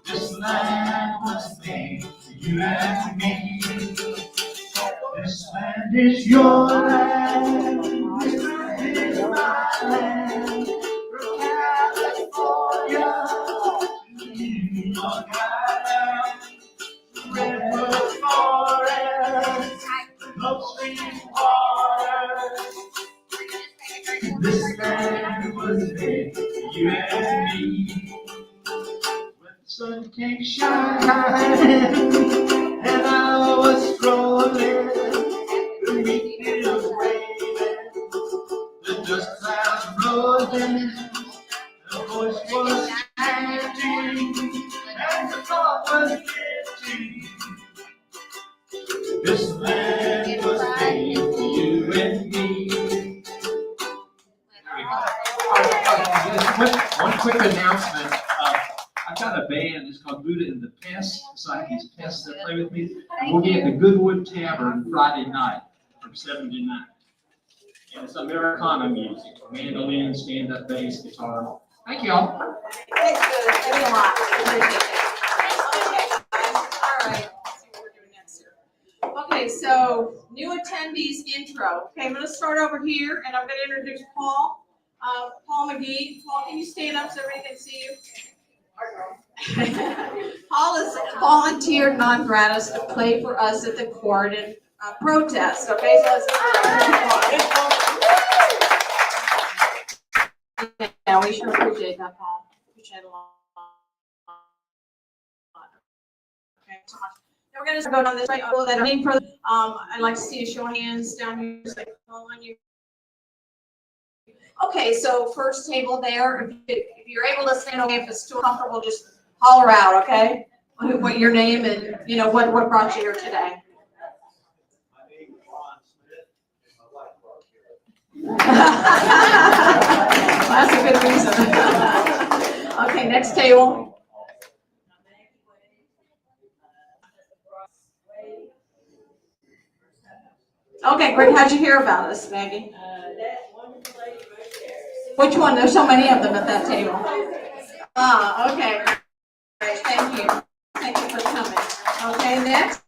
This land was made for you and me. This land is your land. This land is my land. From California to New York Island, redwood forest, no stream water. This land was made for you and me. When the sun came shining and I was strolling, the wheat fields waving, the dust clouds rolling, the voice was chanting, and the thought was lifting. This land was made for you and me. One quick announcement. I've got a band. It's called Buddha and the Pests. So I have these pests that play with me. We'll be at the Goodwood Tavern Friday night from 7 to 9. And it's Americana music. Mandolin, stand-up bass, guitar. Thank you all. Thanks a lot. Appreciate it. All right. Let's see what we're doing next here. Okay, so new attendees intro. Okay, I'm going to start over here, and I'm going to introduce Paul. Paul McGee. Paul, can you stand up so everybody can see you? Paul is volunteered non-gratis to play for us at the Corridon protest. Okay, so let's yeah, we sure appreciate that, Paul. Appreciate it a lot. Okay, so much. Now we're going to go down this way. I'd like to see a show of hands down here. Just like call on you. Okay, so first table there. If you're able to stand, okay. If it's too comfortable, just holler out, okay? What your name and what brought you here today. My name is Ron Smith, and my wife brought here. That's a good reason. Okay, next table. Okay, great. How'd you hear about us, Maggie? Which one? There's so many of them at that table. Ah, okay. Great. Thank you. Thank you for coming. Okay, next.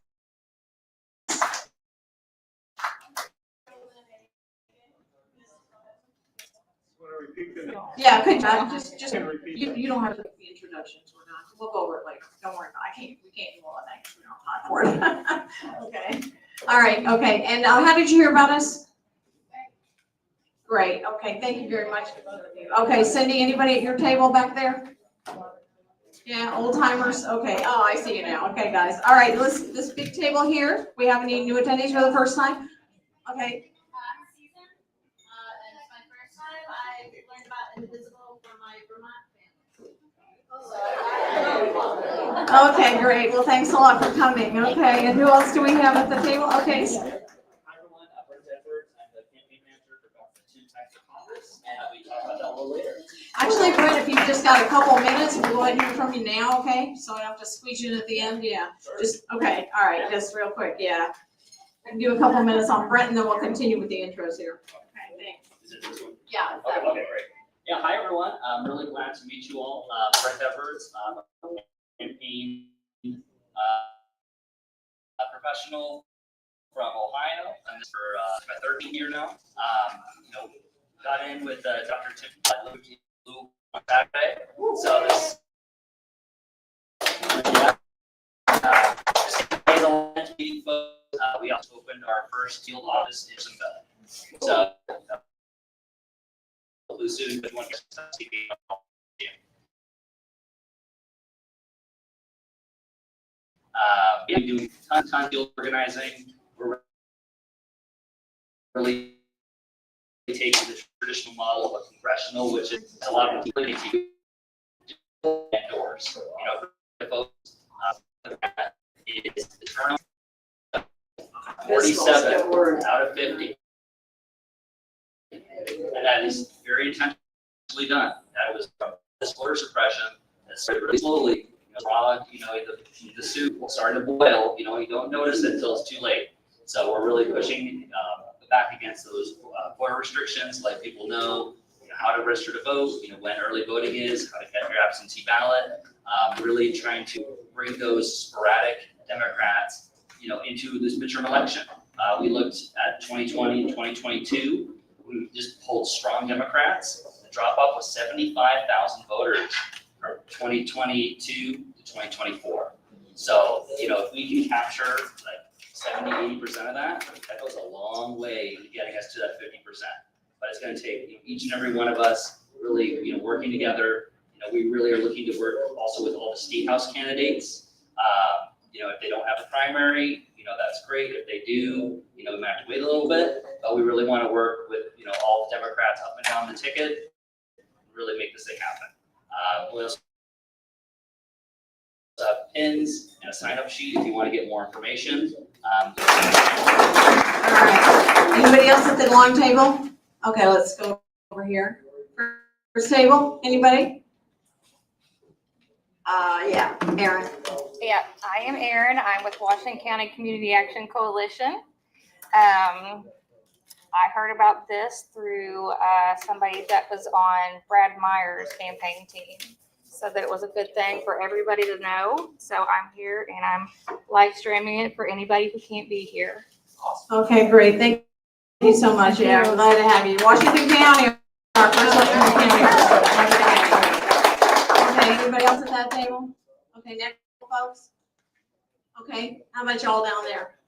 Yeah, good job. Just you don't have to do the introductions. We'll go over it later. Don't worry about it. We can't do all of that because we don't have time for it. Okay. All right. Okay. And how did you hear about us? Great. Okay. Thank you very much. Okay, Cindy. Anybody at your table back there? Yeah, old timers. Okay. Oh, I see you now. Okay, guys. All right. This big table here. We have any new attendees for the first time? Okay. Susan, and it's my first time. I learned about Invisible from my Vermont family. Okay, great. Well, thanks a lot for coming. Okay, and who else do we have at the table? Okay. Hi everyone, Brent Edwards. I'm the campaign manager for about the 2 types of Congress, and we talk about that a little later. Actually, Brent, if you've just got a couple minutes, we'll go ahead and hear from you now, okay? So I don't have to squeeze you in at the end. Yeah. Just okay. All right. Just real quick. Yeah. I can do a couple minutes on Brent, and then we'll continue with the intros here. Okay. Thanks. Is it this one? Yeah. Okay, great. Yeah, hi everyone. I'm really glad to meet you all. Brent Edwards, campaign professional from Ohio. I'm this for my 13th year now. Got in with Dr. Tim Lou on Saturday. So this, we also opened our first field office in Zimbabwe. So soon with one we've been doing tons of field organizing. We're really taking the traditional model of congressional, which is a lot of people indoors. Folks, is the turnout 47 out of 50. And that is very intentionally done. That was this voter suppression that started really slowly. The soup will start to boil. You don't notice it until it's too late. So we're really pushing back against those voter restrictions, let people know, how to register to vote, when early voting is, how to get your absentee ballot. really trying to bring those sporadic Democrats, into this midterm election. We looked at 2020 and 2022. We just pulled strong Democrats. The drop off was 75,000 voters from 2022 to 2024. So, if we can capture like 70, 80% of that goes a long way to getting us to that 50%. But it's going to take each and every one of us really, working together. We really are looking to work also with all the state house candidates. If they don't have a primary, that's great. If they do, we might have to wait a little bit. But we really want to work with, all the Democrats up and down the ticket, and really make this thing happen. We'll also have pins and a sign-up sheet if you want to get more information. All right. Anybody else at the long table? Okay, let's go over here. First table, anybody? Yeah, Erin. Yeah, I am Erin. I'm with Washington County Community Action Coalition. I heard about this through somebody that was on Brad Meyer's campaign team. So that it was a good thing for everybody to know. So I'm here and I'm live streaming it for anybody who can't be here. Okay, great. Thank you so much. Yeah, we're glad to have you. Washington County, our first Washington County. Okay, anybody else at that table? Okay, next, folks. Okay, how about y'all down there?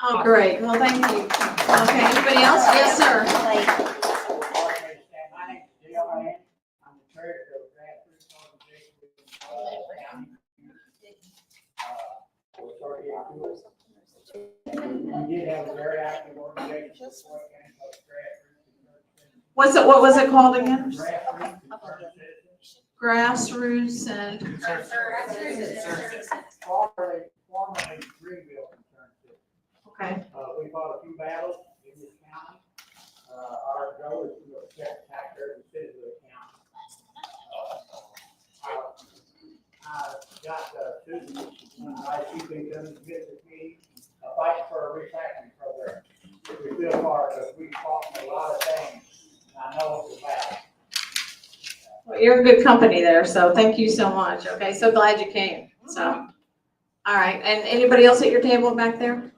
Oh, great. Well, thank you. Okay, anybody else? Yes, sir. My name is Dale Ann. I'm the treasurer of grassroots organization in county. We did have a very active organization. What was it called again? Grassroots Grassroots and and, formerly Greenville Concerned Citizens. okay. We fought a few battles in this county. Our goal is to protect taxpayers and citizens of the county. I got Susan, she's been coming to visit me, fighting for a recycling program. We feel hard because we fought for a lot of things, and I know it's a battle. Well, you're in good company there, so thank you so much. Okay, so glad you came. So, all right. And anybody else at your table back there?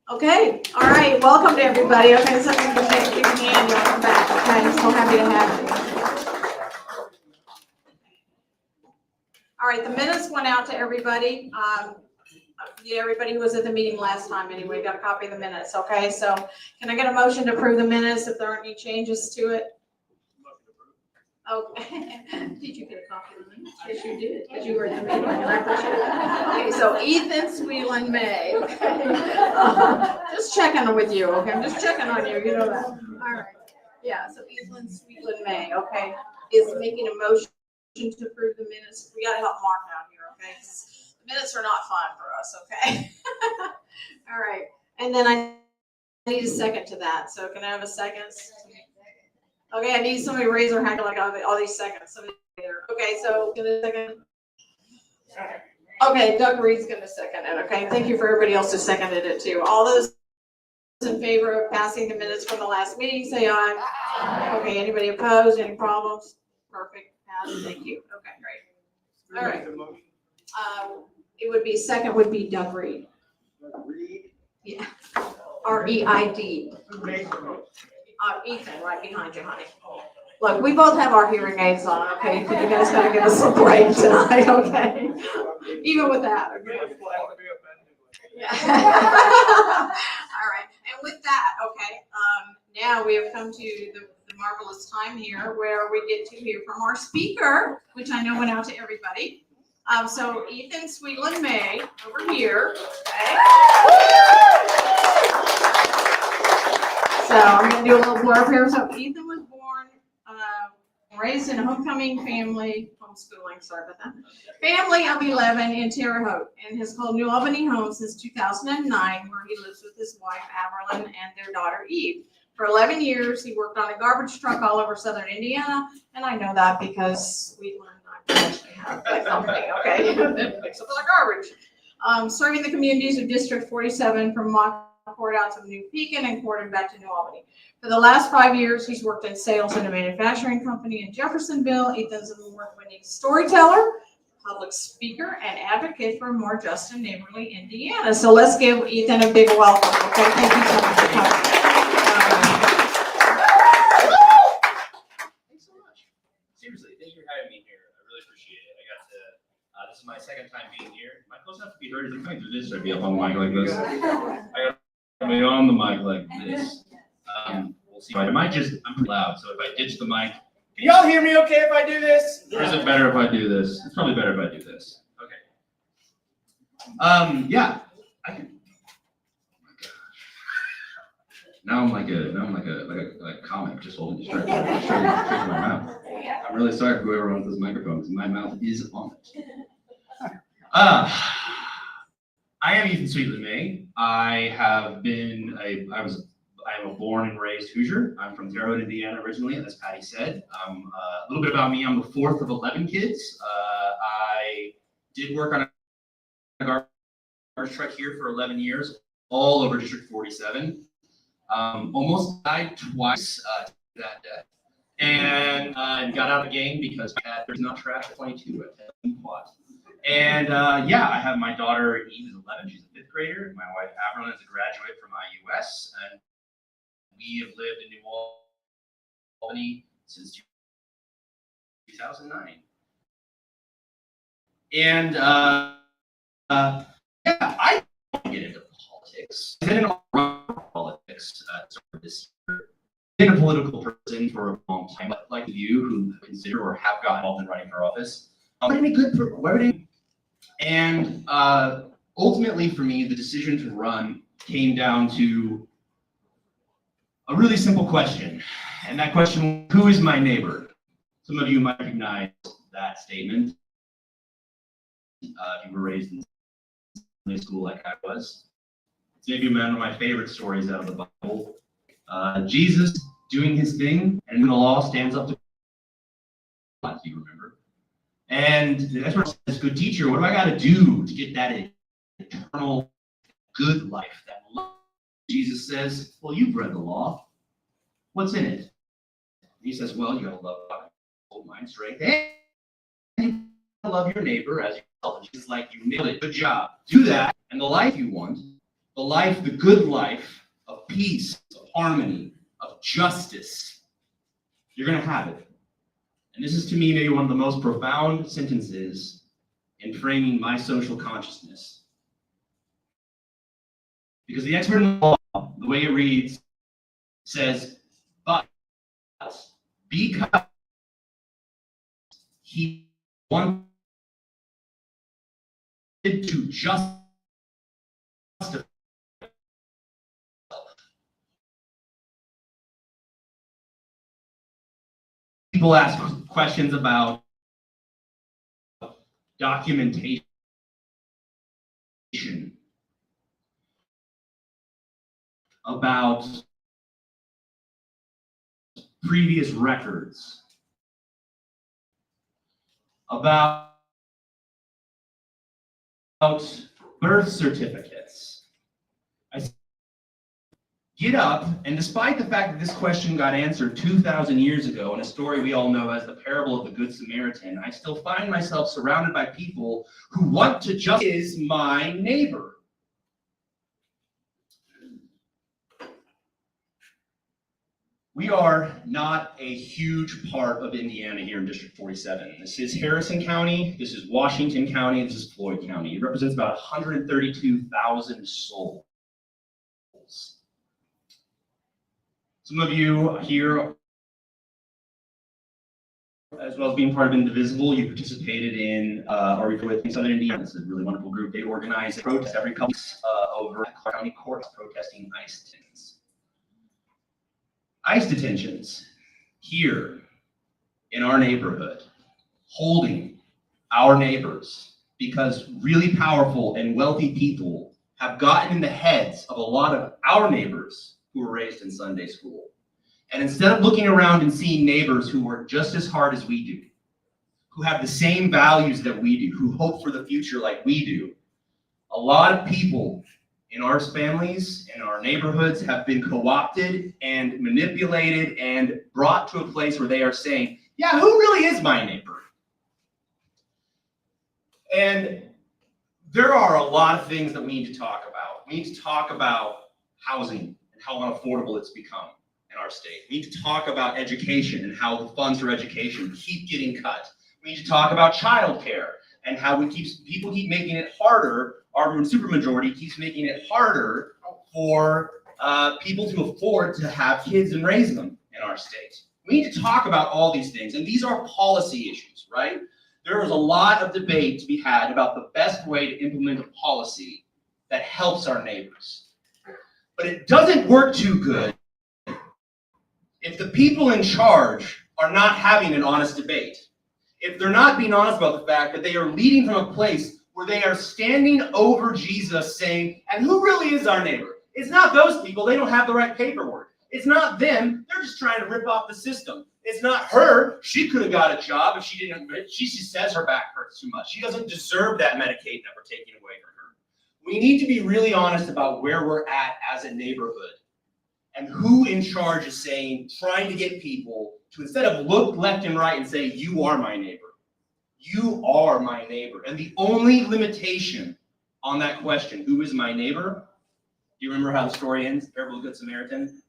Okay, all right. Welcome to everybody. Okay, so you can take your hand. Welcome back. Okay, so happy to have you. All right, the minutes went out to everybody. Everybody who was at the meeting last time anyway got a copy of the minutes. Okay, so can I get a motion to approve the minutes if there aren't any changes to it? Okay. Did you get a copy of the minutes? Yes, you did, because you were at the meeting, and I appreciate it. Okay, so Ethan, Sweeland, May. Okay. Just checking with you, okay? I'm just checking on you, you know that. All right. Yeah, so Ethan, Sweeland, May, okay, is making a motion to approve the minutes. We gotta help Mark out here, okay? 'Cause the minutes are not fun for us, okay? All right, and then I need a second to that, so can I have a second? Okay, I need somebody to raise their hand like all these seconds. Somebody there. Okay, so give it a second. Okay, Doug Reed's gonna second it. Okay, thank you for everybody else who seconded it too. All those in favor of passing the minutes from the last meeting, say aye. Okay, anybody opposed? Any problems? Perfect. Pass. Thank you. Okay, great. All right. It would be second would be Doug Reed. Reed? Yeah. R-E-I-D. Who made the motion? Ethan, right behind you, honey. Look, we both have our hearing aids on, okay? You guys gotta give us a break tonight, okay? Even with that, okay? Yeah. All right, and with that, okay, now we have come to the marvelous time here where we get to hear from our speaker, which I know went out to everybody. So Ethan Sweetland May, over here, okay? So I'm gonna do a little blurb here. So Ethan was born, raised in a homecoming family, homeschooling, sorry about that. Family of 11 in Terre Haute, and has called New Albany home since 2009, where he lives with his wife, Averlyn, and their daughter, Eve. For 11 years, he worked on a garbage truck all over southern Indiana, and I know that because we learned, I actually have that company, okay? That picks up all the garbage. Serving the communities of District 47 from Montport out to New Pekin and Cordon back to New Albany. For the last 5 years, he's worked in sales in a manufacturing company in Jeffersonville. Ethan's an award-winning storyteller, public speaker, and advocate for a more just and neighborly Indiana. So let's give Ethan a big welcome, okay? Thank you so much for coming. Thanks so much. Seriously, thank you for having me here. I really appreciate it. I got to, this is my second time being here. Am I close enough to be heard? Is it coming through this or be up on the mic like this? I got to be on the mic like this. We'll see. I might just, I'm pretty loud, so if I ditch the mic. Can y'all hear me okay if I do this? Or is it better if I do this? It's probably better if I do this. Okay. Yeah. I can. Now I'm like a comic, just holding straight to my mouth. I'm really sorry for whoever owns this microphone, because my mouth is on it. I am Ethan Sweetly May. I am a born and raised Hoosier. I'm from Terre Haute, Indiana originally, as Patty said. A little bit about me, I'm the fourth of 11 kids. I did work on a garbage truck here for 11 years, all over District 47. Almost died twice that day. And got out of the game because there's not trash at 22 at 10 quad. And yeah, I have my daughter Eve is 11, she's a 5th grader. My wife Avril is a graduate from IUS, and we have lived in New Albany since 2009. And yeah, I don't get into politics. I didn't run politics this year. I've been a political person for a long time, but like you who consider or have gotten involved in running for office, and ultimately for me, the decision to run came down to a really simple question. And that question, who is my neighbor? Some of you might recognize that statement. If you were raised in Sunday school like I was. It's maybe one of my favorite stories out of the Bible. Jesus doing his thing, and the law stands up to God, you remember. And that's what it says, good teacher, what do I got to do to get that eternal good life, that love? Jesus says, well, you've read the law. What's in it? He says, well, you got to love God, whole mind, strength, and you love your neighbor as yourself. And Jesus like, you nailed it, good job. Do that, and the life you want, the good life of peace, of harmony, of justice, you're going to have it. And this is to me maybe one of the most profound sentences in framing my social consciousness. Because the expert in the law, the way it reads, says, but because he wanted to justify. People ask questions about documentation, about previous records, about birth certificates. I get up, and despite the fact that this question got answered 2,000 years ago in a story we all know as the parable of the Good Samaritan, I still find myself surrounded by people who want to just is my neighbor. We are not a huge part of Indiana here in District 47. This is Harrison County, this is Washington County, this is Floyd County. It represents about 132,000 souls. Some of you here, as well as being part of Indivisible, you participated in, or you're with Southern Indiana. It's a really wonderful group. They organize a protest every couple weeks over at Clark County courts protesting ICE detentions. ICE detentions here in our neighborhood, holding our neighbors, because really powerful and wealthy people have gotten in the heads of a lot of our neighbors who were raised in Sunday school. And instead of looking around and seeing neighbors who work just as hard as we do, who have the same values that we do, who hope for the future like we do. A lot of people in our families and our neighborhoods have been co-opted and manipulated and brought to a place where they are saying, yeah, who really is my neighbor? And there are a lot of things that we need to talk about. We need to talk about housing and how unaffordable it's become in our state. We need to talk about education and how the funds for education keep getting cut. We need to talk about childcare and how people keep making it harder. Our supermajority keeps making it harder for people to afford to have kids and raise them in our state. We need to talk about all these things, and these are policy issues, right? There is a lot of debate to be had about the best way to implement a policy that helps our neighbors. But it doesn't work too good if the people in charge are not having an honest debate. If they're not being honest about the fact that they are leading from a place where they are standing over Jesus saying, and who really is our neighbor? It's not those people, they don't have the right paperwork. It's not them, they're just trying to rip off the system. It's not her, she could have got a job if she didn't, she says her back hurts too much. She doesn't deserve that Medicaid that we're taking away from her. We need to be really honest about where we're at as a neighborhood and who in charge is saying, trying to get people to instead of look left and right and say, you are my neighbor. You are my neighbor. And the only limitation on that question, who is my neighbor? Do you remember how the story ends? Parable of the Good Samaritan?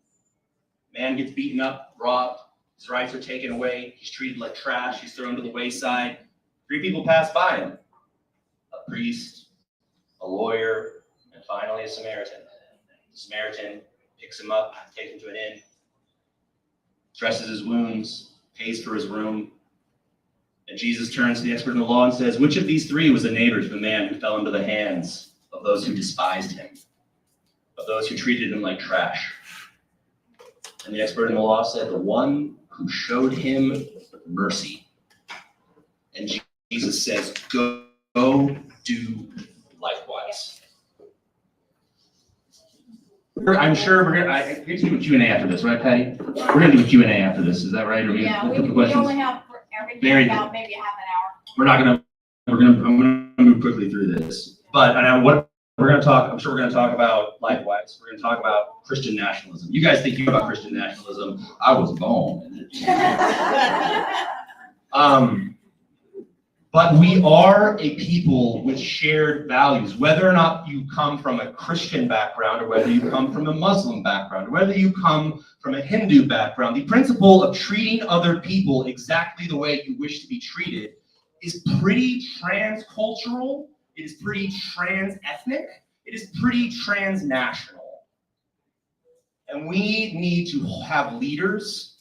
Man gets beaten up, robbed, his rights are taken away, he's treated like trash, he's thrown to the wayside. 3 people pass by him. A priest, a lawyer, and finally a Samaritan. The Samaritan picks him up, takes him to an inn, dresses his wounds, pays for his room. And Jesus turns to the expert in the law and says, which of these 3 was a neighbor to the man who fell into the hands of those who despised him, of those who treated him like trash? And the expert in the law said, the one who showed him mercy. And Jesus says, go do likewise. I'm sure we're going to do a Q&A after this, right, Patty? We're going to do a Q&A after this. Is that right? Or Yeah, we questions? only have everything Very about maybe half an hour. I'm going to move quickly through this. But what we're going to talk, I'm sure we're going to talk about likewise. We're going to talk about Christian nationalism. You guys think about Christian nationalism. I was born. But we are a people with shared values, whether or not you come from a Christian background or whether you come from a Muslim background or whether you come from a Hindu background. The principle of treating other people exactly the way you wish to be treated is pretty transcultural. It is pretty trans-ethnic. It is pretty transnational. And we need to have leaders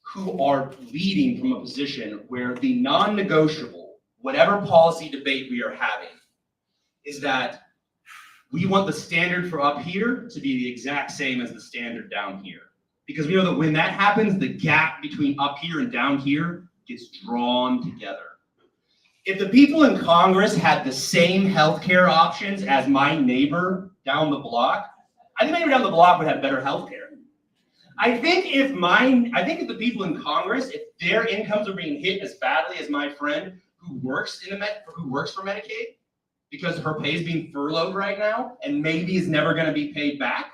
who are leading from a position where the non-negotiable, whatever policy debate we are having, is that we want the standard for up here to be the exact same as the standard down here. Because we know that when that happens, the gap between up here and down here gets drawn together. If the people in Congress had the same healthcare options as my neighbor down the block, I think my neighbor down the block would have better healthcare. I think if the people in Congress, if their incomes are being hit as badly as my friend who works for Medicaid, because her pay is being furloughed right now and maybe is never going to be paid back,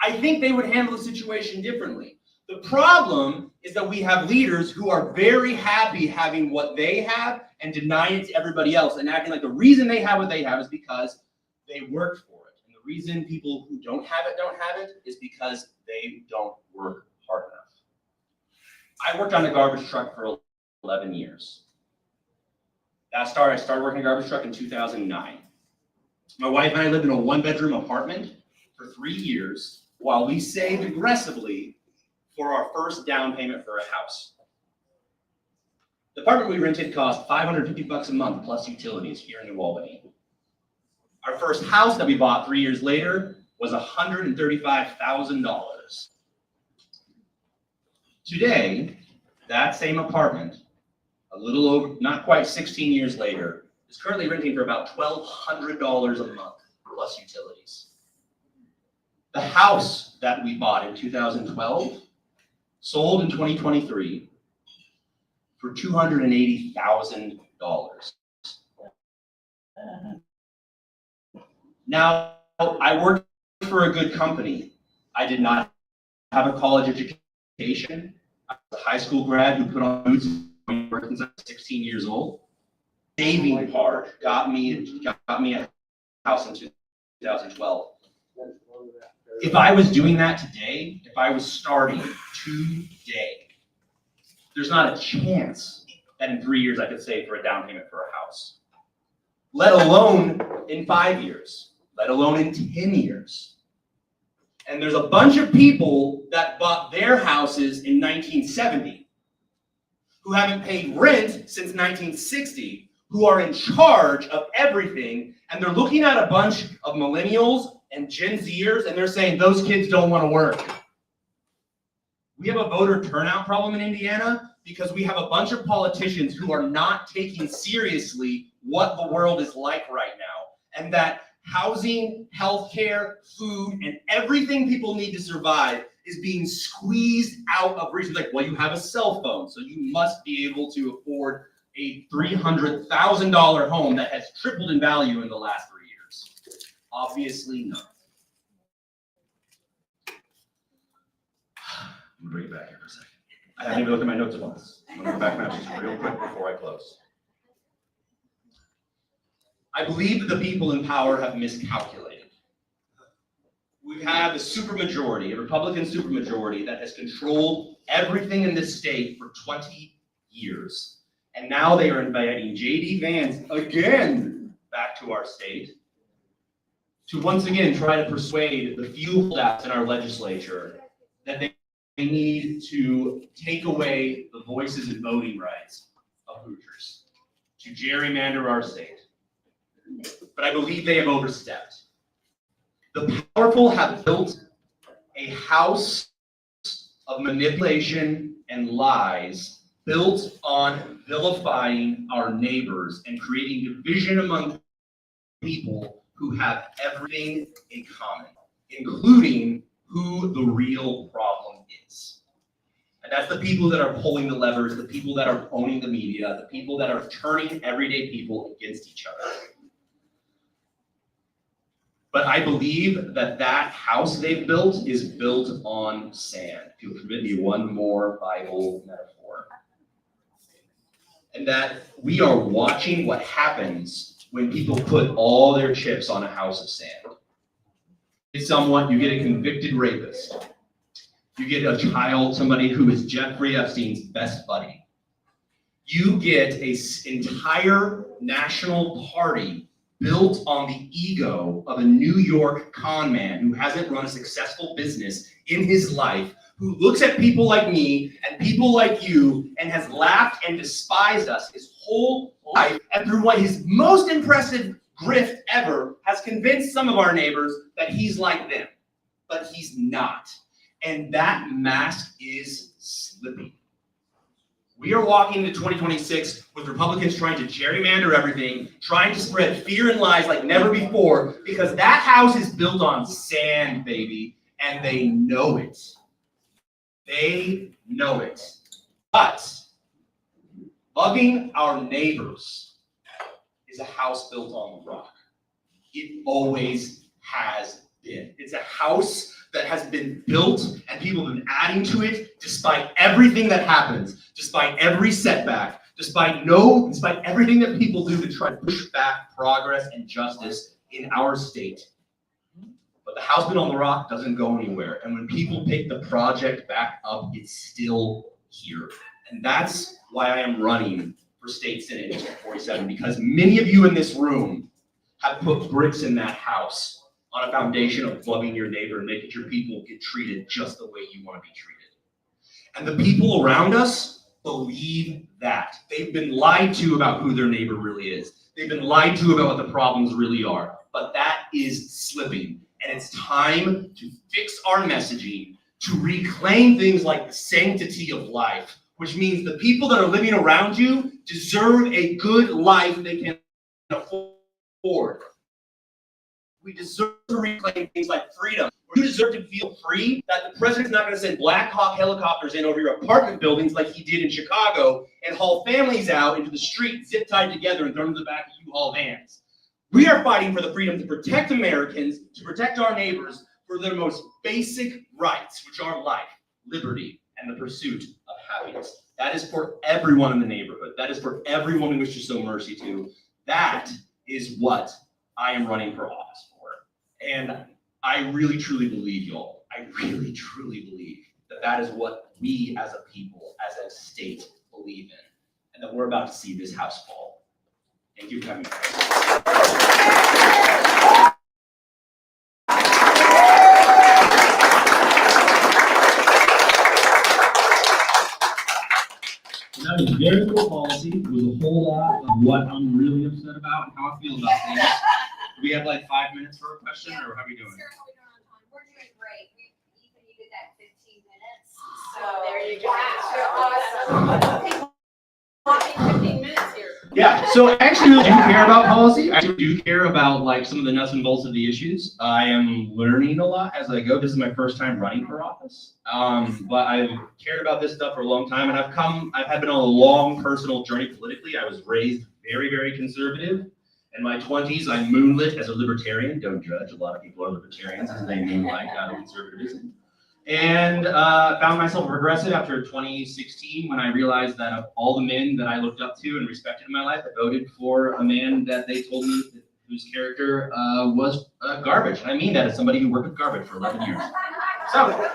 I think they would handle the situation differently. The problem is that we have leaders who are very happy having what they have and denying it to everybody else and acting like the reason they have what they have is because they worked for it. And the reason people who don't have it is because they don't work hard enough. I worked on a garbage truck for 11 years. I started working a garbage truck in 2009. My wife and I lived in a 1-bedroom apartment for 3 years while we saved aggressively for our first down payment for a house. The apartment we rented cost $550 a month plus utilities here in New Albany. Our first house that we bought 3 years later was $135,000. Today, that same apartment, a little over, not quite 16 years later, is currently renting for about $1,200 a month plus utilities. The house that we bought in 2012 sold in 2023 for $280,000. Now, I worked for a good company. I did not have a college education. I was a high school grad who put on boots and worked since I was 16 years old. Saving part got me a house in 2012. If I was doing that today, if I was starting today, there's not a chance that in 3 years I could save for a down payment for a house. Let alone in 5 years, let alone in 10 years. And there's a bunch of people that bought their houses in 1970 who haven't paid rent since 1960, who are in charge of everything, and they're looking at a bunch of millennials and Gen Zers, and they're saying those kids don't want to work. We have a voter turnout problem in Indiana because we have a bunch of politicians who are not taking seriously what the world is like right now, and that housing, healthcare, food, and everything people need to survive is being squeezed out of reach. Like, well, you have a cell phone, so you must be able to afford a $300,000 home that has tripled in value in the last 3 years. Obviously not. I'm gonna bring it back here for a second. I haven't even looked at my notes once. I'm gonna go back to my notes real quick before I close. I believe that the people in power have miscalculated. We have a supermajority, a Republican supermajority that has controlled everything in this state for 20 years. And now they are inviting J.D. Vance again back to our state to once again try to persuade the few holdouts in our legislature that they need to take away the voices and voting rights of Hoosiers, to gerrymander our state. But I believe they have overstepped. The powerful have built a house of manipulation and lies built on vilifying our neighbors and creating division among people who have everything in common, including who the real problem is. And that's the people that are pulling the levers, the people that are owning the media, the people that are turning everyday people against each other. But I believe that that house they've built is built on sand. If you'll permit me one more Bible metaphor. And that we are watching what happens when people put all their chips on a house of sand. It's someone, you get a convicted rapist. You get a child, somebody who is Jeffrey Epstein's best buddy. You get an entire national party built on the ego of a New York con man who hasn't run a successful business in his life, who looks at people like me and people like you and has laughed and despised us his whole life, and through what his most impressive grift ever has convinced some of our neighbors that he's like them, but he's not. And that mask is slipping. We are walking into 2026 with Republicans trying to gerrymander everything, trying to spread fear and lies like never before, because that house is built on sand, baby, and they know it. They know it. But loving our neighbors is a house built on the rock. It always has been. It's a house that has been built and people have been adding to it despite everything that happens, despite every setback, despite everything that people do to try to push back progress and justice in our state. But the house built on the rock doesn't go anywhere. And when people pick the project back up, it's still here. And that's why I am running for State Senate District 47, because many of you in this room have put bricks in that house on a foundation of loving your neighbor and making sure people get treated just the way you want to be treated. And the people around us believe that. They've been lied to about who their neighbor really is. They've been lied to about what the problems really are. But that is slipping. And it's time to fix our messaging, to reclaim things like the sanctity of life, which means the people that are living around you deserve a good life they can afford. We deserve to reclaim things like freedom. You deserve to feel free, that the president's not going to send Black Hawk helicopters in over your apartment buildings like he did in Chicago and haul families out into the street, zip tied together and thrown in the back of U-Haul vans. We are fighting for the freedom to protect Americans, to protect our neighbors for their most basic rights, which are life, liberty, and the pursuit of happiness. That is for everyone in the neighborhood. That is for everyone we wish to show mercy to. That is what I am running for office for. And I really, truly believe, y'all, I really, truly believe that that is what we as a people, as a state, believe in, and that we're about to see this house fall. Thank you for having me. That was very cool policy. It was a whole lot of what I'm really upset about and how I feel about things. Do we have like 5 minutes for a question, or how are we doing? Sir, how we doing on time? We're doing great. Ethan, you did that 15 minutes. So there you go. Wow. Awesome. 15 minutes here. Yeah, so I actually really do care about policy. I actually do care about like some of the nuts and bolts of the issues. I am learning a lot as I go. This is my first time running for office. But I've cared about this stuff for a long time, and I've been on a long personal journey politically. I was raised very, very conservative. In my 20s, I moonlit as a libertarian. Don't judge. A lot of people are libertarians as they moonlight out of conservatism. And found myself a progressive after 2016 when I realized that of all the men that I looked up to and respected in my life, I voted for a man that they told me whose character was garbage. And I mean that as somebody who worked with garbage for 11 years. So,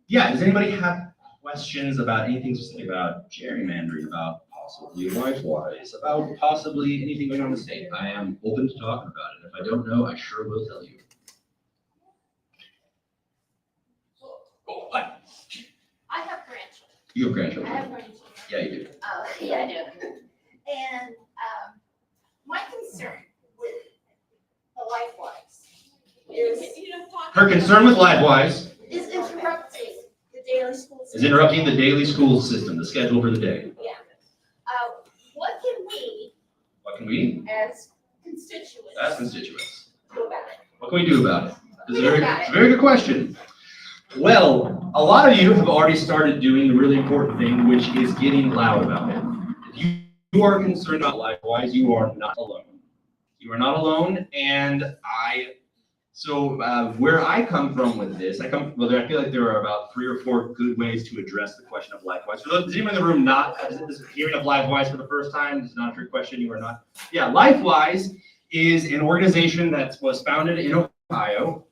yeah, does anybody have questions about anything specific about gerrymandering, about possibly LifeWise, about possibly anything going on in the state? I am open to talking about it. If I don't know, I sure will tell you. Oh, hi. I have grandchildren. You have I grandchildren? have grandchildren. Yeah, you do. Oh, yeah, I do. And my concern with the LifeWise Her concern with LifeWise is interrupting the daily school is system. interrupting the daily school system, the schedule for the day. Yeah. What can we, as constituents, do about it? What can we do about it? It's a very good question. Well, a lot of you have already started doing the really important thing, which is getting loud about it. If you are concerned about LifeWise, you are not alone. You are not alone, and where I come from with this, I feel like there are about 3 or 4 good ways to address the question of LifeWise. For those, does anyone in the room is hearing of LifeWise for the first time? This is not a trick question, you are not. Yeah, LifeWise is an organization that was founded in Ohio.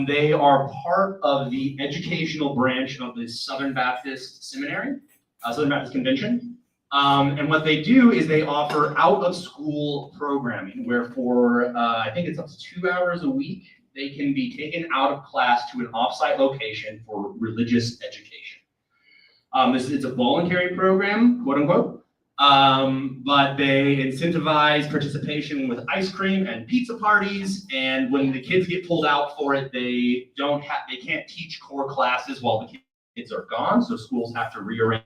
They are part of the educational branch of the Southern Baptist Seminary, Southern Baptist Convention. And what they do is they offer out-of-school programming, where for, I think it's up to 2 hours a week, they can be taken out of class to an off-site location for religious education. It's a voluntary program, quote unquote. But they incentivize participation with ice cream and pizza parties, and when the kids get pulled out for it, they can't teach core classes while the kids are gone, so schools have to rearrange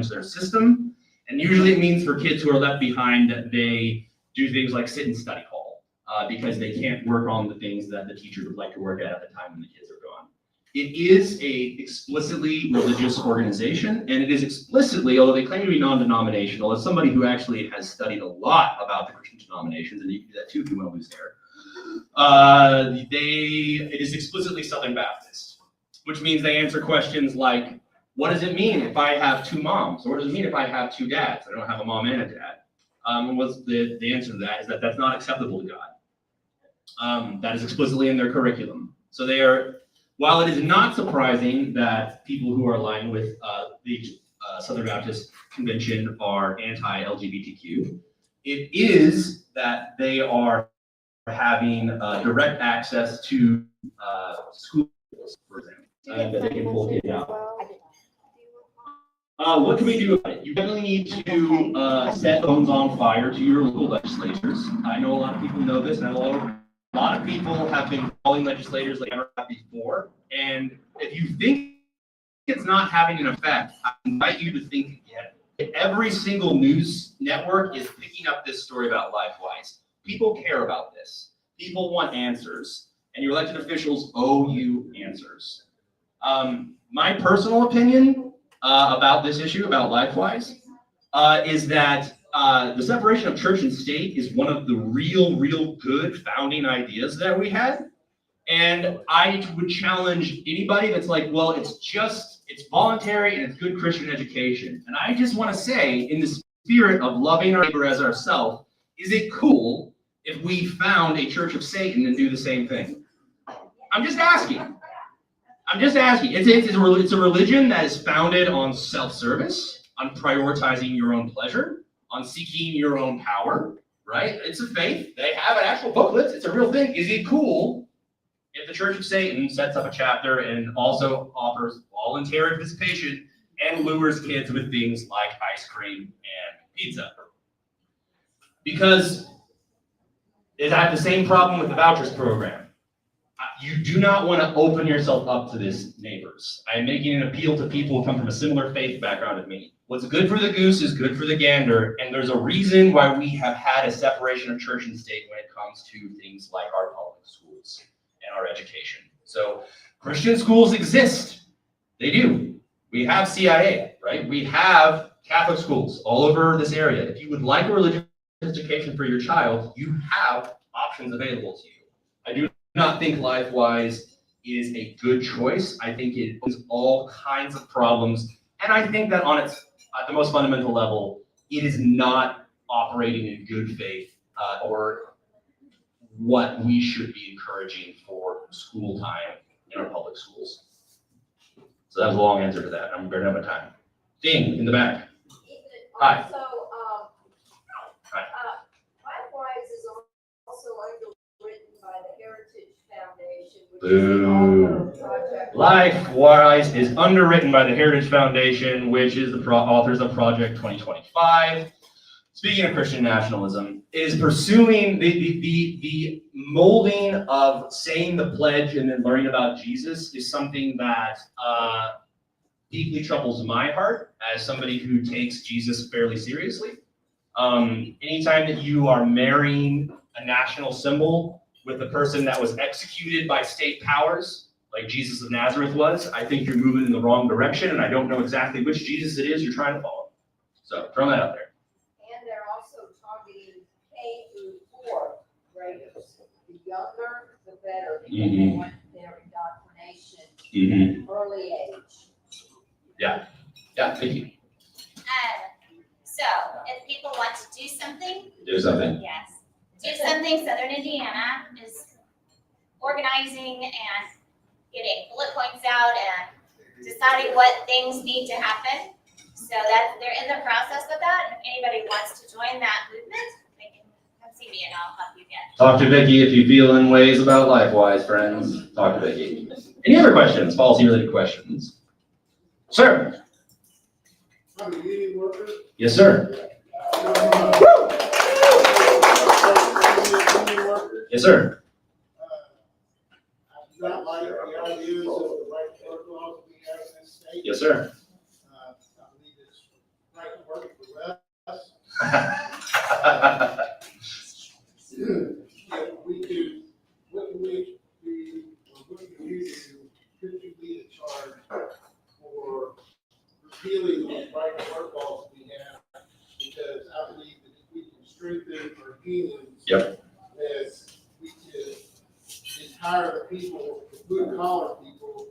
their system. And usually it means for kids who are left behind that they do things like sit and study hall, because they can't work on the things that the teachers would like to work at the time when the kids are gone. It is a explicitly religious organization, and it is explicitly, although they claim to be non-denominational, as somebody who actually has studied a lot about the Christian denominations, and you can do that too if you want to lose hair, it is explicitly Southern Baptist, which means they answer questions like, what does it mean if I have 2 moms? Or what does it mean if I have 2 dads? I don't have a mom and a dad. And what's the answer to that is that that's not acceptable to God. That is explicitly in their curriculum. So they are, while it is not surprising that people who are aligned with the Southern Baptist Convention are anti-LGBTQ, it is that they are having direct access to schools, for example, that they can pull kids out. What can we do about it? You definitely need to set phones on fire to your local legislators. I know a lot of people know this, and I know a lot of people have been calling legislators like never have before. And if you think it's not having an effect, I invite you to think again. Every single news network is picking up this story about LifeWise. People care about this. People want answers. and your elected officials owe you answers. My personal opinion about this issue, about LifeWise, is that the separation of church and state is one of the real good founding ideas that we had. And I would challenge anybody that's like, well, it's voluntary and it's good Christian education. And I just want to say, in the spirit of loving our neighbor as ourselves, is it cool if we found a church of Satan and do the same thing? I'm just asking. It's a religion that is founded on self-service, on prioritizing your own pleasure, on seeking your own power, right? It's a faith. They have an actual booklet. It's a real thing. Is it cool if the Church of Satan sets up a chapter and also offers voluntary participation and lures kids with things like ice cream and pizza? Because I have the same problem with the vouchers program. You do not want to open yourself up to this, neighbors. I am making an appeal to people who come from a similar faith background as me. What's good for the goose is good for the gander, and there's a reason why we have had a separation of church and state when it comes to things like our public schools and our education. So Christian schools exist. They do. We have CIA, right? We have Catholic schools all over this area. If you would like a religious education for your child, you have options available to you. I do not think LifeWise is a good choice. I think it has all kinds of problems, and I think that at the most fundamental level, it is not operating in good faith or what we should be encouraging for school time in our public schools. So that was a long answer to that. I'm burning out my time. Ding, in the back. Hi. So, Hi. LifeWise is also underwritten by the Heritage Foundation, which Boo. is the author of Project. LifeWise is underwritten by the Heritage Foundation, which is the authors of Project 2025. Speaking of Christian nationalism, it is pursuing the molding of saying the pledge and then learning about Jesus is something that deeply troubles my heart as somebody who takes Jesus fairly seriously. Anytime that you are marrying a national symbol with a person that was executed by state powers, like Jesus of Nazareth was, I think you're moving in the wrong direction, and I don't know exactly which Jesus it is you're trying to follow. So, throw that out there. And they're also targeting K through 4 graders. The younger, the better, because they want their indoctrination early age. Yeah, thank you. So if people want to do something, Do something. yes, do something, Southern Indiana is organizing and getting bullet points out and deciding what things need to happen. So that they're in the process of that. And if anybody wants to join that movement, they can come see me and I'll help you get. Talk to Vicki if you feel in ways about LifeWise, friends. Talk to Vicki. Any other questions? Policy-related questions? Sir. I'm a union worker. Yes, sir. Union worker. Yes, sir. I do not like the ideas of the right to work laws we have in this state. Yes, sir. I believe it's right to work for us. If we do, what can we do, or what can you do, could you lead a charge for repealing these right to work laws we have? Because I believe that if we can strengthen our unions. Yep. That we can entire the people, the blue collar people,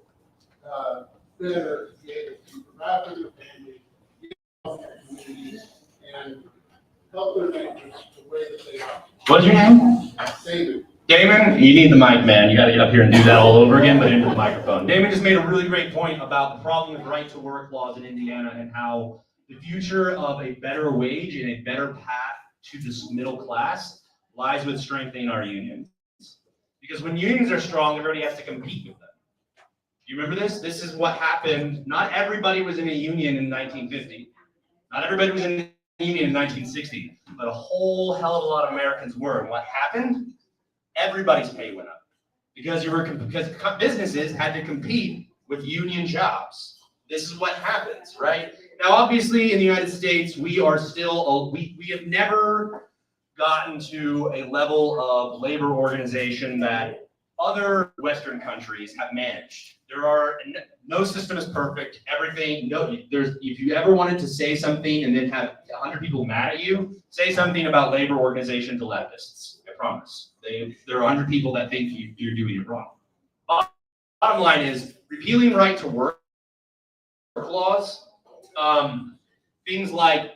better to be able to provide for their family, get off their communities, and help their neighbors the way that they are. What's your name? David. Damon, you need the mic, man. You got to get up here and do that all over again, but into the microphone. Damon just made a really great point about the problem with right-to-work laws in Indiana and how the future of a better wage and a better path to this middle class lies with strengthening our unions. Because when unions are strong, everybody has to compete with them. Do you remember this? This is what happened. Not everybody was in a union in 1950. Not everybody was in a union in 1960, but a whole hell of a lot of Americans were. And what happened? Everybody's pay went up because businesses had to compete with union jobs. This is what happens, right? Now, obviously, in the United States, we are still, we have never gotten to a level of labor organization that other Western countries have managed. No system is perfect. Everything, if you ever wanted to say something and then have 100 people mad at you, say something about labor organization to leftists. I promise. There are 100 people that think you're doing it wrong. Bottom line is repealing right to work laws, things like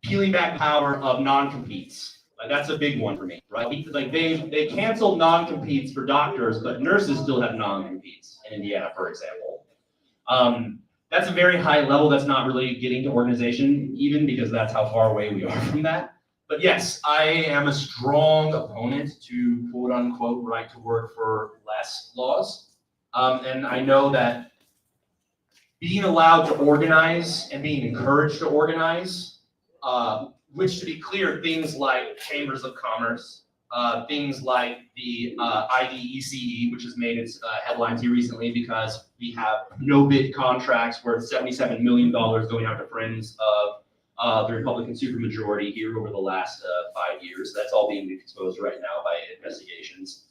peeling back the power of non-competes. Like that's a big one for me, right? Like they canceled non-competes for doctors, but nurses still have non-competes in Indiana, for example. That's a very high level. That's not really getting to organization, even because that's how far away we are from that. But yes, I am a strong opponent to quote unquote right to work for less laws. And I know that being allowed to organize and being encouraged to organize, which to be clear, things like chambers of commerce, things like the IDECE, which has made its headlines here recently because we have no bid contracts worth $77 million going out to friends of the Republican supermajority here over the last 5 years. That's all being exposed right now by investigations.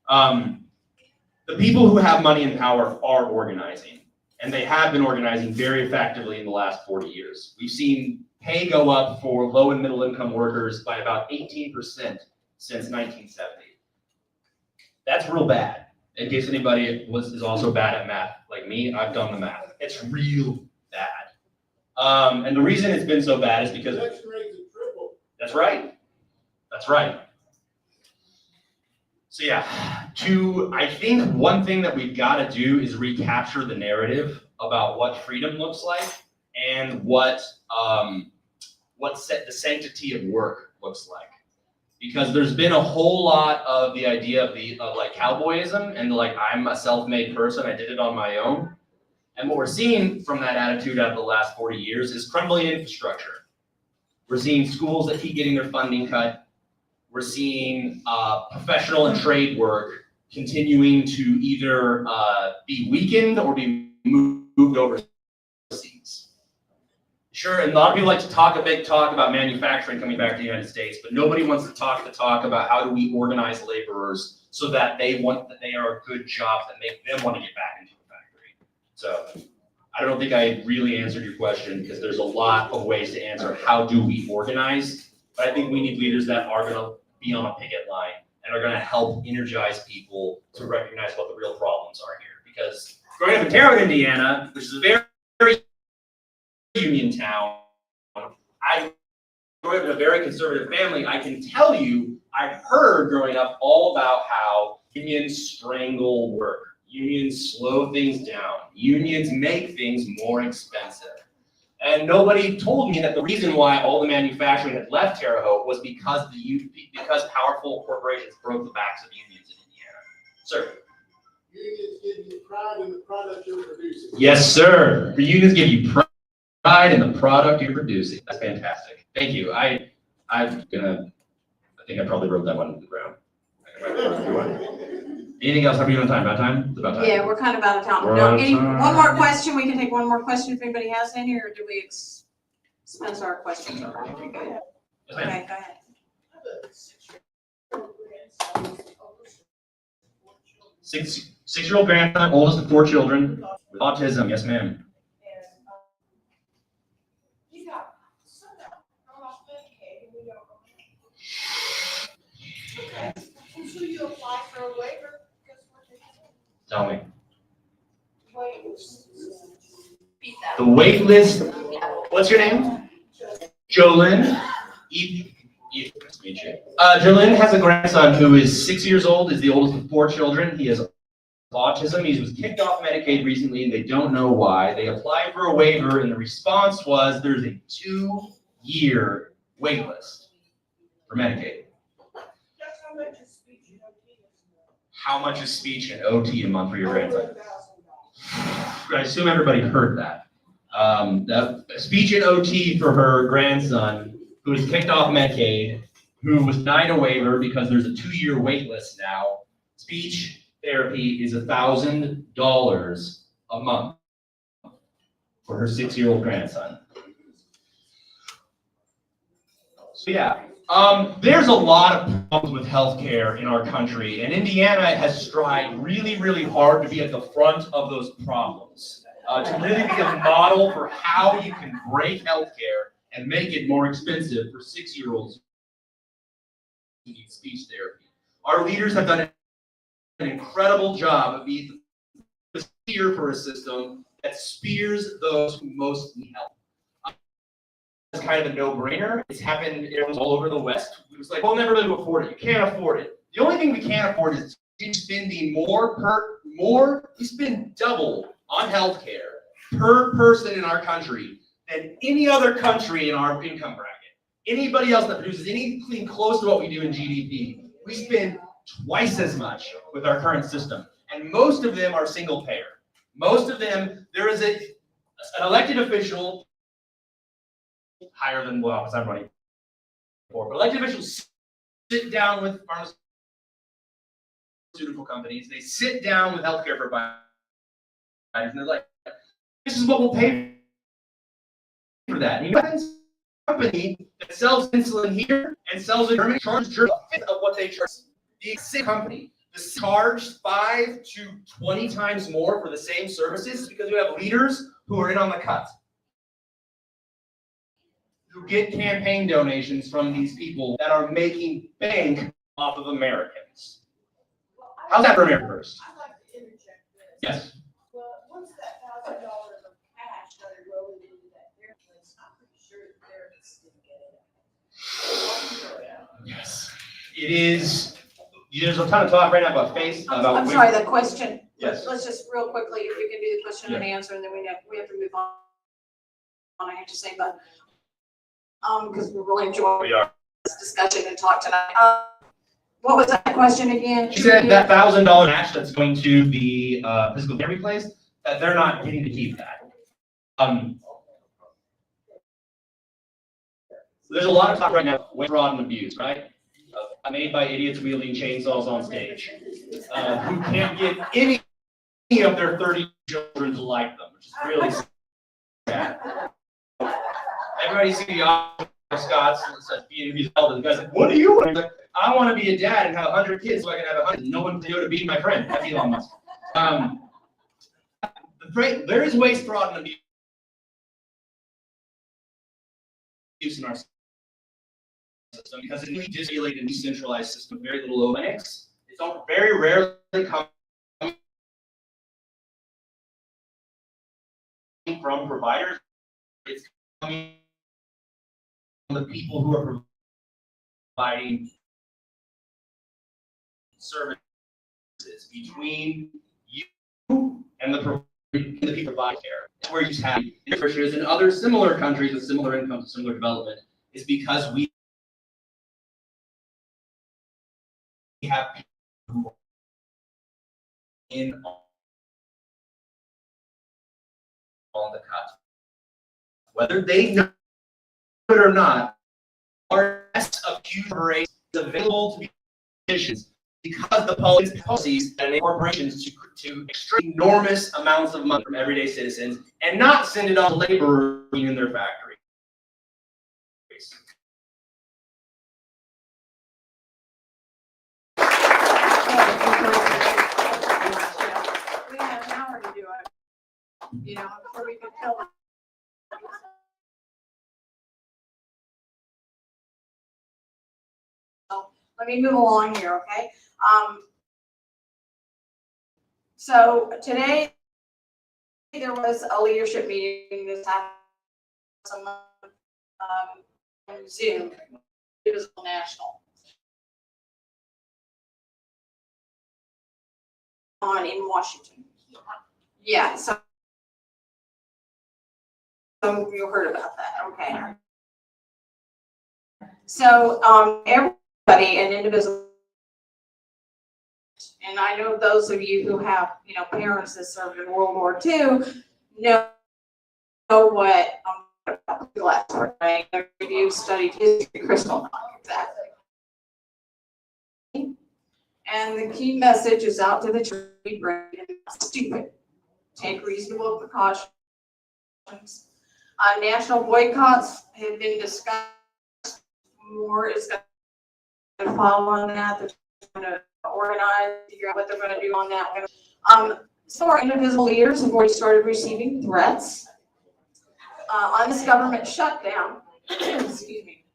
The people who have money and power are organizing, and they have been organizing very effectively in the last 40 years. We've seen pay go up for low and middle income workers by about 18% since 1970. That's real bad. In case anybody is also bad at math like me, I've done the math. It's real bad. And the reason it's been so bad is because that's right. That's right. So yeah, I think one thing that we've got to do is recapture the narrative about what freedom looks like and what the sanctity of work looks like. Because there's been a whole lot of the idea of like cowboyism and like I'm a self-made person, I did it on my own. And what we're seeing from that attitude out of the last 40 years is crumbling infrastructure. We're seeing schools that keep getting their funding cut. We're seeing professional and trade work continuing to either be weakened or be moved overseas. Sure, and a lot of people like to talk a big talk about manufacturing coming back to the United States, but nobody wants to talk about how do we organize laborers so that they are a good job that make them want to get back into the factory. So I don't think I really answered your question because there's a lot of ways to answer how do we organize, but I think we need leaders that are going to be on a picket line and are going to help energize people to recognize what the real problems are here. Because growing up in Terre Haute, Indiana, which is a very, very union town, I grew up in a very conservative family. I can tell you, I've heard growing up all about how unions strangle work. Unions slow things down. Unions make things more expensive. And nobody told me that the reason why all the manufacturing had left Terre Haute was because powerful corporations broke the backs of unions in Indiana. Sir. Unions give you pride in the product you're producing. Yes, sir. The unions give you pride in the product you're producing. That's fantastic. Thank you. I think I probably wrote that one into the ground. Anything else? How are you on time? About time? It's about time. Yeah, we're kind of out of time. We're No, out of time. one more question? We can take one more question if anybody has any, or do we expense our questions already? We good? Yes, ma'am. Okay, go ahead. Six-year-old grandson, oldest of 4 children, with autism. Yes, ma'am. So you apply for a waiver, because what they Tell me. do. The wait list. What's your name? Jolynn. Nice to meet you. Jolynn has a grandson who is 6 years old, is the oldest of 4 children. He has autism. He was kicked off Medicaid recently, and they don't know why. They applied for a waiver, and the response was there's a 2-year wait list for Medicaid. How much is speech and OT a month for your grandson? I assume everybody heard that. That speech and OT for her grandson, who was kicked off Medicaid, who was denied a waiver because there's a 2-year wait list now. Speech therapy is $1,000 a month for her 6-year-old grandson. So yeah, There's a lot of problems with healthcare in our country, and Indiana has strived really, really hard to be at the front of those problems. To really be a model for how you can break healthcare and make it more expensive for 6-year-olds who need speech therapy. Our leaders have done an incredible job of being the spear for a system that spears those who most need help. It's kind of a no-brainer. It's happened all over the West. It was like, we'll never really afford it. You can't afford it. The only thing we can't afford is spending we spend double on healthcare per person in our country than any other country in our income bracket. Anybody else that produces anything close to what we do in GDP, we spend twice as much with our current system. And most of them are single payer. Most of them, there is an elected official higher than, well, because I'm running for, but elected officials sit down with pharmaceutical companies, they sit down with healthcare providers, and they're like, this is what we'll pay for that. And you know, a company that sells insulin here and sells it in Germany charges a fifth of what they charge. The same company charged 5 to 20 times more for the same services because we have leaders who are in on the cut, who get campaign donations from these people that are making bank off of Americans. How's that for America First? I'd like to interject this. Yes. Well, once that $1,000 of cash started rolling into that fair place, I'm pretty sure the therapists didn't get it. Yes. It is. There's a ton of talk right now about I'm sorry, the question. Yes. Let's just real quickly, if you can do the question and answer, and then we have to move on. I have to say, but because we're really enjoying this discussion and talk tonight. What was that question again? She said that $1,000 match that's going to the physical therapy place, that they're not getting to keep that. There's a lot of talk right now with fraud and abuse, right? Made by idiots wielding chainsaws on stage, who can't get any of their 30 children to like them, which is really sad. Everybody see the Oscar Scott's that says being abused. The guy's like, what do you want? He's like, I want to be a dad and have 100 kids so I can have 100. No one can do it to be my friend. That's Elon Musk. There is waste, fraud, and abuse in our system because it's a de-escalated and decentralized system with very little Linux. It's all very rarely coming from providers. It's coming from the people who are providing services between you and the people providing care. That's where you have issues in other similar countries with similar incomes, similar development, is because we have people in on the cut. Whether they know it or not, are of huge rates available to politicians because the policies that enable corporations to extract enormous amounts of money from everyday citizens and not send it on to laborers in their factories. We have an hour to do it, before we can fill it. Let me move along here, okay? So today, there was a leadership meeting this happened on Zoom. It was national. In Washington. Yeah, so you heard about that, okay. So everybody and individual, and I know those of you who have, parents that served in World War II know what I'm about the last part, right? If you studied history, Crystal, exactly. And the key message is out to the trade brain, stupid. Take reasonable precautions. National boycotts have been discussed more is gonna follow on that. They're gonna organize, figure out what they're gonna do on that. So our individual leaders have already started receiving threats on this government shutdown. Excuse me.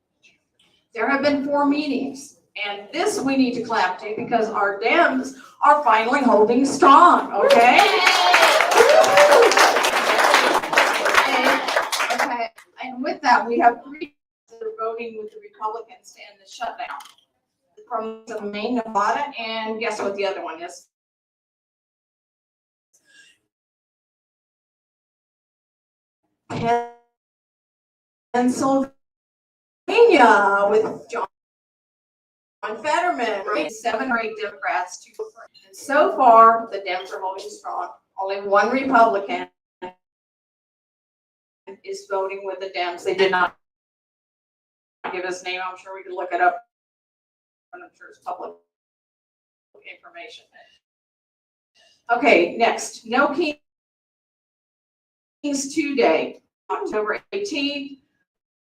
There have been 4 meetings, and this we need to clap to because our Dems are finally holding strong, okay? Okay, and with that, we have 3 that are voting with the Republicans to end the shutdown. From Maine, Nevada, and guess what the other one is? Pennsylvania with John Fetterman, right? 7 or 8 Democrats. And so far, the Dems are holding strong. Only 1 Republican is voting with the Dems. They did not give us name. I'm sure we could look it up. I'm sure it's public information. Okay, next. No Kings 2 Day, October 18th.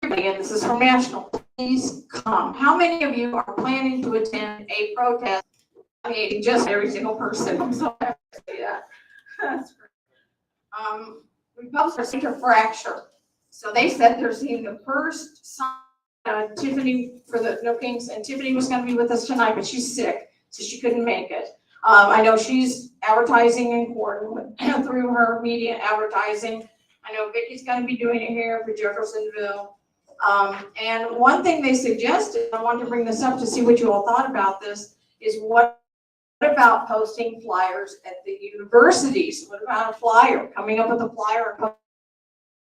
And this is from National. Please come. How many of you are planning to attend a protest? I mean, just every single person. I'm so happy to say that. That's great. Republicans are seeing a fracture. So they said they're seeing the first sign. Tiffany for the No Kings, and Tiffany was going to be with us tonight, but she's sick, so she couldn't make it. I know she's advertising in Gordon through her media advertising. I know Vicky's going to be doing it here for Jeffersonville. And one thing they suggested, I wanted to bring this up to see what you all thought about this, is what about posting flyers at the universities? What about a flyer? Coming up with a flyer and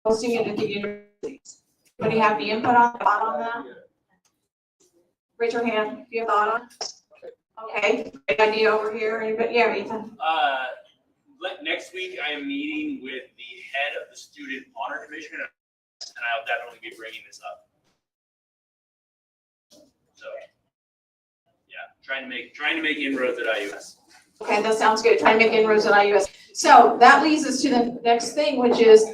posting it at the universities? Anybody have any input on that? Raise your hand if you have thought on it. Okay, great idea over here. Anybody? Yeah, Ethan. Next week, I am meeting with the head of the Student Honor Commission, and I'll definitely be bringing this up. So, yeah, trying to make inroads at IUS. Okay, that sounds good. Trying to make inroads at IUS. So that leads us to the next thing, which is,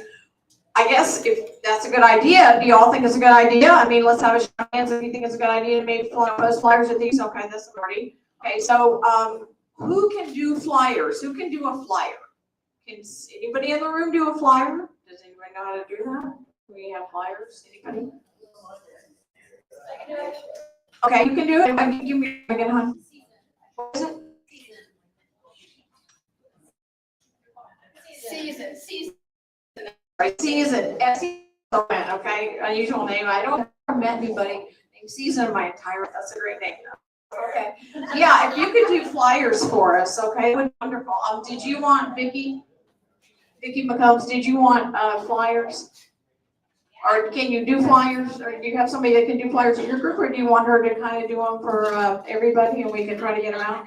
I guess if that's a good idea, do you all think it's a good idea? I mean, let's have a show of hands if you think it's a good idea to maybe post flyers at these. Okay, that's already. Okay, so who can do flyers? Who can do a flyer? Can anybody in the room do a flyer? Does anybody know how to do that? We have flyers. Anybody? Okay, you can do it. I can give me a hon. What is it? Season. Right, Season. S-E-A-S-O-N, okay, unusual name. I don't ever met anybody named Season in my entire life. That's a great name. Okay. Yeah, if you could do flyers for us, okay, wonderful. Did you want Vicki McCombs, did you want flyers? Or can you do flyers? Or do you have somebody that can do flyers in your group, or do you want her to kind of do them for everybody and we can try to get them out?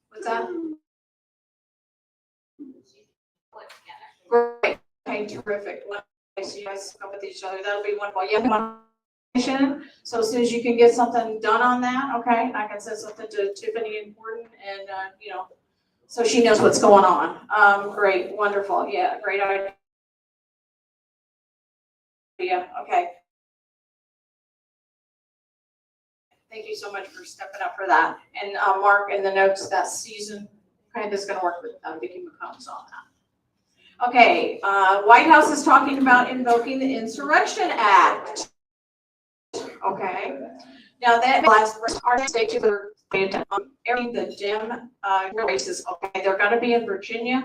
What's that? Great. Okay, terrific. So you guys come with each other. That'll be wonderful. Yeah. So as soon as you can get something done on that, okay, I can send something to Tiffany and Gordon, and so she knows what's going on. Great, wonderful. Yeah, great idea. Yeah. Okay. Thank you so much for stepping up for that. And Mark, in the notes, that Season, okay, this is going to work with Vicki McCombs on that. Okay, White House is talking about invoking the Insurrection Act. Okay, now that last our state to airing the Dem races. Okay, they're going to be in Virginia,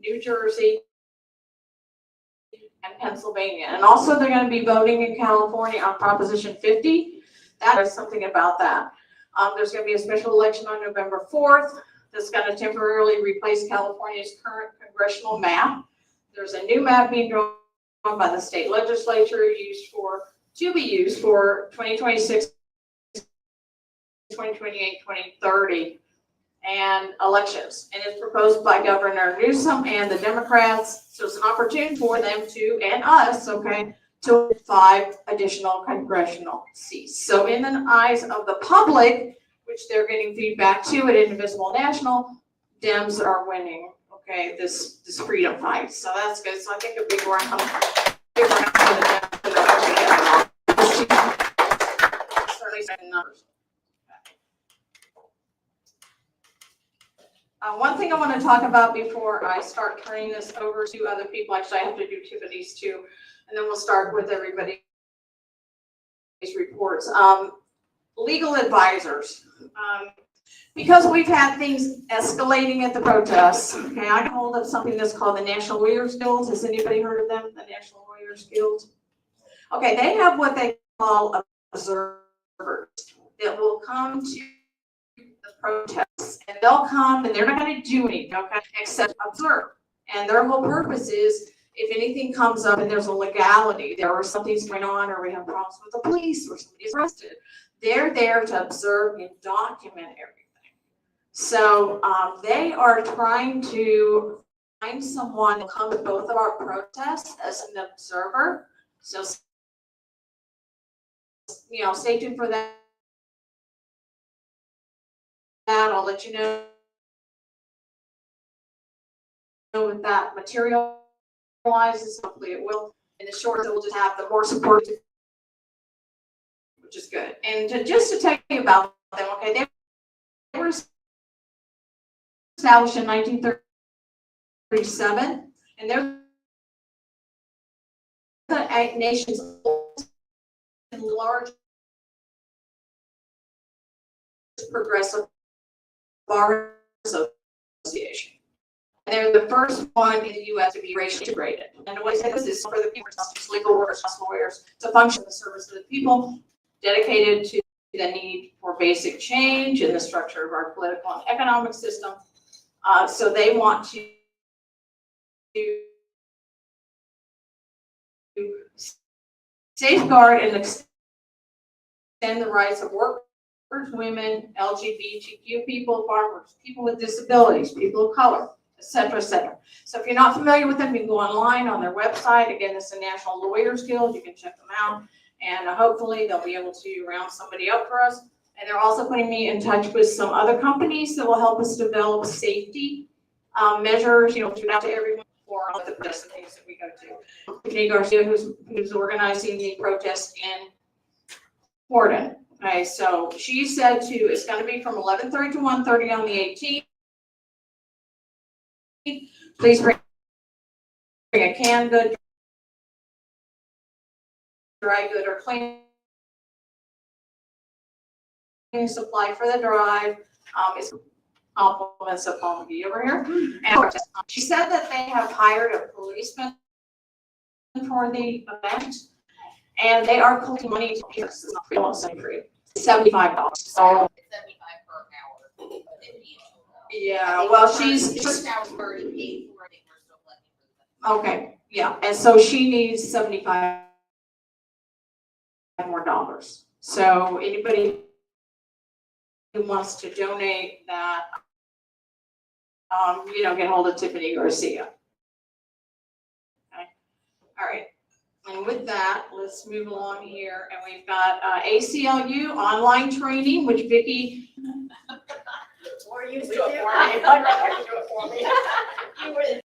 New Jersey, and Pennsylvania, and also they're going to be voting in California on Proposition 50. That is something about that. There's going to be a special election on November 4th. That's going to temporarily replace California's current congressional map. There's a new map being drawn by the state legislature to be used for 2026, 2028, 2030, and elections. And it's proposed by Governor Newsom and the Democrats. So it's an opportunity for them to, and us, okay, to 5 additional congressional seats. So in the eyes of the public, which they're getting feedback to at Indivisible National, Dems are winning, okay, this freedom fight. So that's good. So I think a big round for the Dems. One thing I want to talk about before I start turning this over to other people, actually I have to do Tiffany's too, and then we'll start with everybody's reports. Legal advisors. Because we've had things escalating at the protests, okay, I got hold of something that's called the National Lawyers Guild. Has anybody heard of them, the National Lawyers Guild? Okay, they have what they call observers that will come to the protests, and they'll come and they're not gonna do anything, okay, except observe. And their whole purpose is, if anything comes up and there's a legality there, or something's going on, or we have problems with the police, or somebody's arrested, they're there to observe and document everything. So they are trying to find someone to come to both of our protests as an observer. So, stay tuned for that. I'll let you know if that materializes. Hopefully it will. In the short, we'll just have the more support, which is good. And just to tell you about them, okay, they were established in 1937, and they're the nation's oldest and largest progressive bar association. And they're the first one in the U.S. to be racially integrated. And what I say this is for the people, legal workers, lawyers, to function in the service of the people, dedicated to the need for basic change in the structure of our political and economic system. So they want to safeguard and extend the rights of workers, women, LGBTQ people, farmers, people with disabilities, people of color, et cetera, et cetera. So if you're not familiar with them, you can go online on their website. Again, it's the National Lawyers Guild. You can check them out. And hopefully they'll be able to round somebody up for us. And they're also putting me in touch with some other companies that will help us develop safety measures, to out to everyone for all the protests and things that we go to. Tiffany Garcia, who's organizing the protest in Portland. Okay, so she said it's going to be from 11:30 to 1:30 on the 18th. Please bring a canned good, dry good, or cleaning supply for the drive. It's compliments of Paul McGee over here. And she said that they have hired a policeman for the event, and they are collecting money to pay us. It's not free, almost free. $75. So It's 75 per hour. But it'd be- yeah, well, she's First hour's already paid for, I think we're still collecting for the. okay. Yeah, and so she needs $75 more dollars. So anybody who wants to donate that, get hold of Tiffany Garcia. Okay. All right. And with that, let's move along here. And we've got ACLU online training, which Vicki. Or you do it for me. I'd rather you do it for me. You were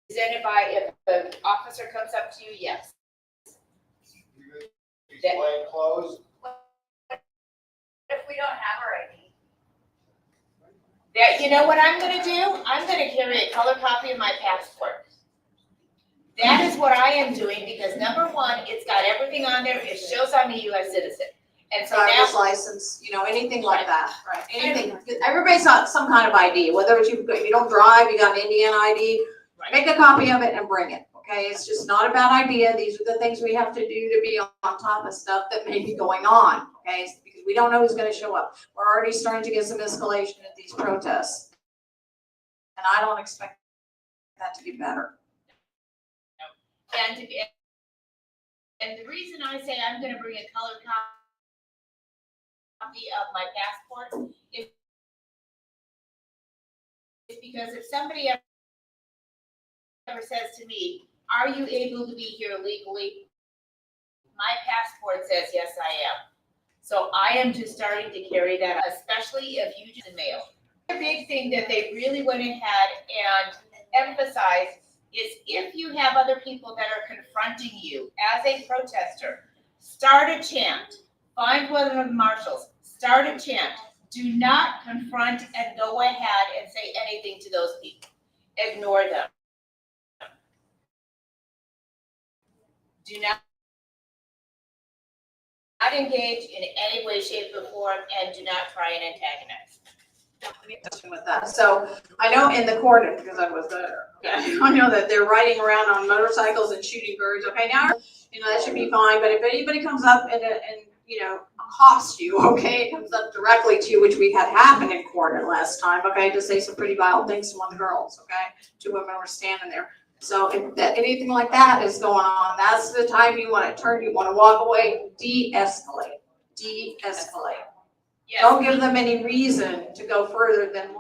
presented by, if the officer comes up to you, yes. Display clothes. If we don't have our ID. That, you know what I'm gonna do? I'm gonna carry a color copy of my passport. That is what I am doing, because number one, it's got everything on there, it shows I'm a US citizen. And so Driver's now, license, you know, anything like that, right, anything, everybody's got some kind of ID, whether it's you, if you don't drive, you got an Indian ID, make a copy of it and bring it, okay, it's just not a bad idea, these are the things we have to do to be on top of stuff that may be going on, okay, because we don't know who's gonna show up, we're already starting to get some escalation at these protests. And I don't expect that to get better. and the reason I say I'm gonna bring a color copy of my passport is because if somebody ever says to me, are you able to be here legally? My passport says, yes, I am. So I am just starting to carry that, especially if you just mail. The big thing that they really went ahead and emphasized is if you have other people that are confronting you as a protester, start a chant. Find one of the marshals, start a chant. Do not confront and go ahead and say anything to those people. Ignore them. Do not engage in any way, shape, or form, and do not try and antagonize. With that, so I know in the court, because I was there, okay, I know that they're riding around on motorcycles and shooting birds, okay, now, you know, that should be fine, but if anybody comes up and, you know, accosts you, okay, it comes up directly to you, which we had happen in court last time, okay, to say some pretty vile things to one of the girls, okay, 2 women were standing there. So if that, anything like that is going on, that's the time you want to turn, you want to walk away, de-escalate, de-escalate. Yes. Don't give them any reason to go further than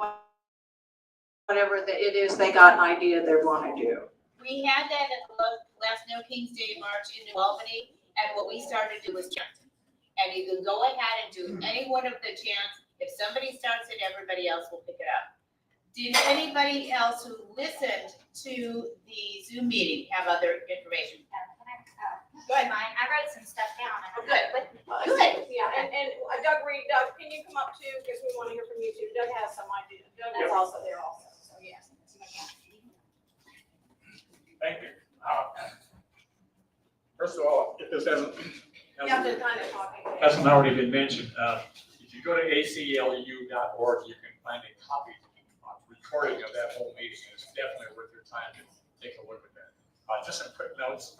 whatever it is they got an idea they want to do. We had that at the last No King's Day March in New Albany, and what we started to do was chant. And you can go ahead and do any one of the chants. If somebody starts it, everybody else will pick it up. Did anybody else who listened to the Zoom meeting have other information? Go ahead, mine. I wrote some stuff down. And Good. Good. Yeah, and Doug Reed, Doug, can you come up too, because we want to hear from you too, Doug has some idea, Doug is also there also, so yes. Thank you. First of all, if this hasn't You have to kind of talk. already been mentioned, if you go to aclu.org, you can find a copy, recording of that whole meeting. It's definitely worth your time to take a look at that. Just some quick notes.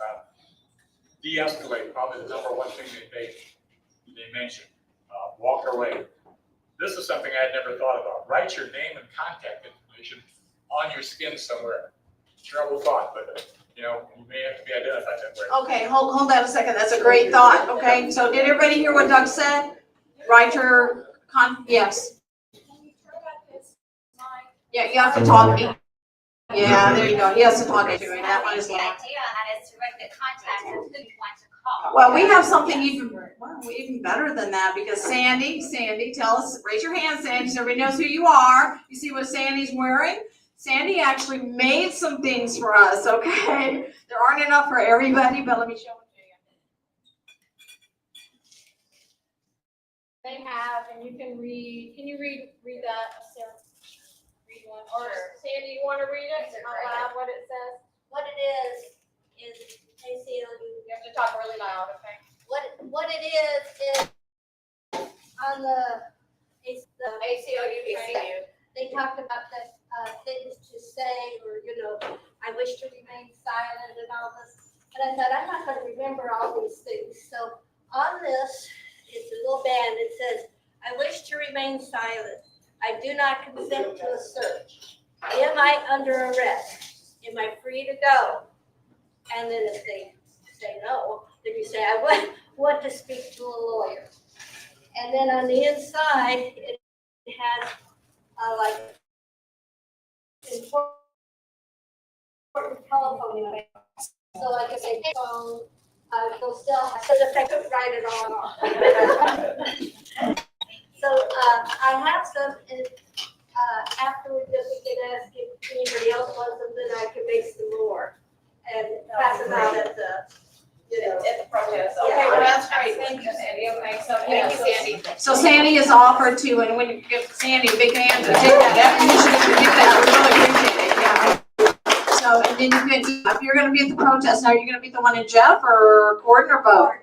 De-escalate, probably the number one thing they mentioned. Walk away. This is something I had never thought about. Write your name and contact information on your skin somewhere. Terrible thought, but you know, you may have to be identified that way. Okay, hold that a second, that's a great thought, okay, so did everybody hear what Doug said? Write your yes. Yeah, you have to talk, yeah, there you go, he has to talk into it, that one is The long. idea on that is to write the contact of who you want to call. Well, we have something even better than that, because Sandy, tell us, raise your hand, Sandy, so everybody knows who you are. You see what Sandy's wearing? Sandy actually made some things for us, okay? There aren't enough for everybody, but let me show them to you. They have, and you can read that, Sarah? Read one, or Sandy, you want to read it out loud, what it says? What it is ACLU. You have to talk really loud, okay? What it is on the ACLU. they talked about the things to say, or, you know, I wish to remain silent and all this. And I thought, I'm not gonna remember all these things. So on this, it's a little band, it says, I wish to remain silent. I do not consent to a search. Am I under arrest? Am I free to go? And then if they say no, then you say, I want to speak to a lawyer. And then on the inside, it has like important telephone number. So like if they phone, they'll still have, so that they could write it all off. So I have some, afterwards, if we could ask if anybody else wants them, then I can make some more. And pass them out at the, At the protest, Yeah. okay, well, that's great, thank you, Sandy, okay, so, Thank you, Sandy. So Sandy is offered to, and when you give Sandy a big hand to take that initiative to do that, we really appreciate it, yeah. So, and then you can, if you're gonna be at the protest, are you gonna be the one in Jeff or Gordon or both?